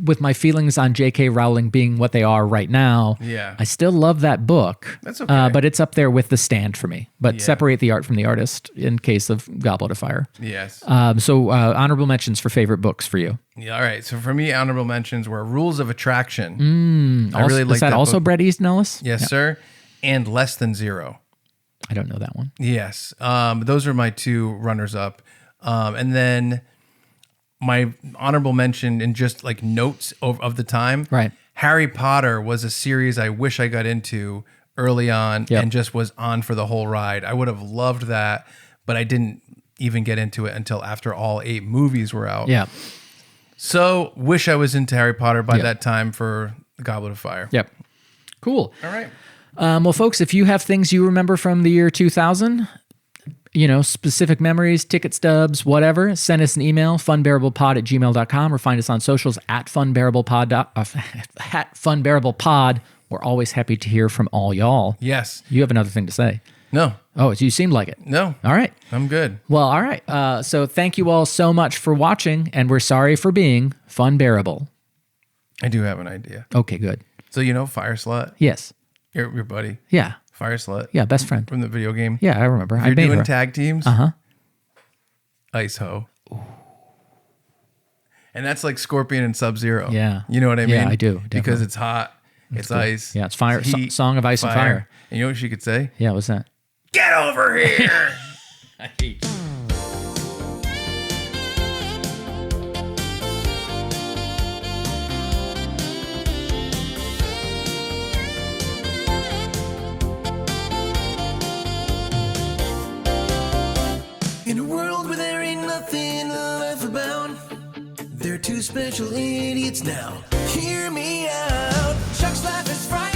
with my feelings on J.K. Rowling being what they are right now, I still love that book. That's okay. But it's up there with The Stand for me. But separate the art from the artist in case of Goblet of Fire. Yes. So honorable mentions for favorite books for you. Yeah, all right. So for me, honorable mentions were Rules of Attraction. I really like Is that also book. Bret Easton Ellis? Yes, sir. And Less Than Zero. I don't know that one. Yes. Those are my 2 runners up. And then my honorable mention in just like notes of the time. Right. Harry Potter was a series I wish I got into early on and just was on for the whole ride. I would have loved that, but I didn't even get into it until after all 8 movies were out. Yeah. So wish I was into Harry Potter by that time for Goblet of Fire. Yep. Cool. All right. Well, folks, if you have things you remember from the year 2000, specific memories, ticket stubs, whatever, send us an email, funbearablepod@gmail.com, or find us on socials at funbearablepod. We're always happy to hear from all y'all. Yes. You have another thing to say. No. Oh, you seemed like it. No. All right. I'm good. Well, all right. So thank you all so much for watching, and we're sorry for being Funbearable. I do have an idea. Okay, good. So Fire Slut? Yes. Your buddy? Yeah. Fire Slut? Yeah, best friend. From the video game? Yeah, I remember. You're doing tag teams? Ice Ho. Ooh. And that's like Scorpion and Sub-Zero. Yeah. You know what I mean? Yeah, I do. Because Definitely. it's hot. It's cool. ice. Yeah, it's fire. Heat, Song of Ice and Fire. And you know what she could say? Yeah, what's that? Get over here! I hate you. In a world where there ain't nothing left about, they're 2 special idiots now. Hear me out. Chuck's life is fried.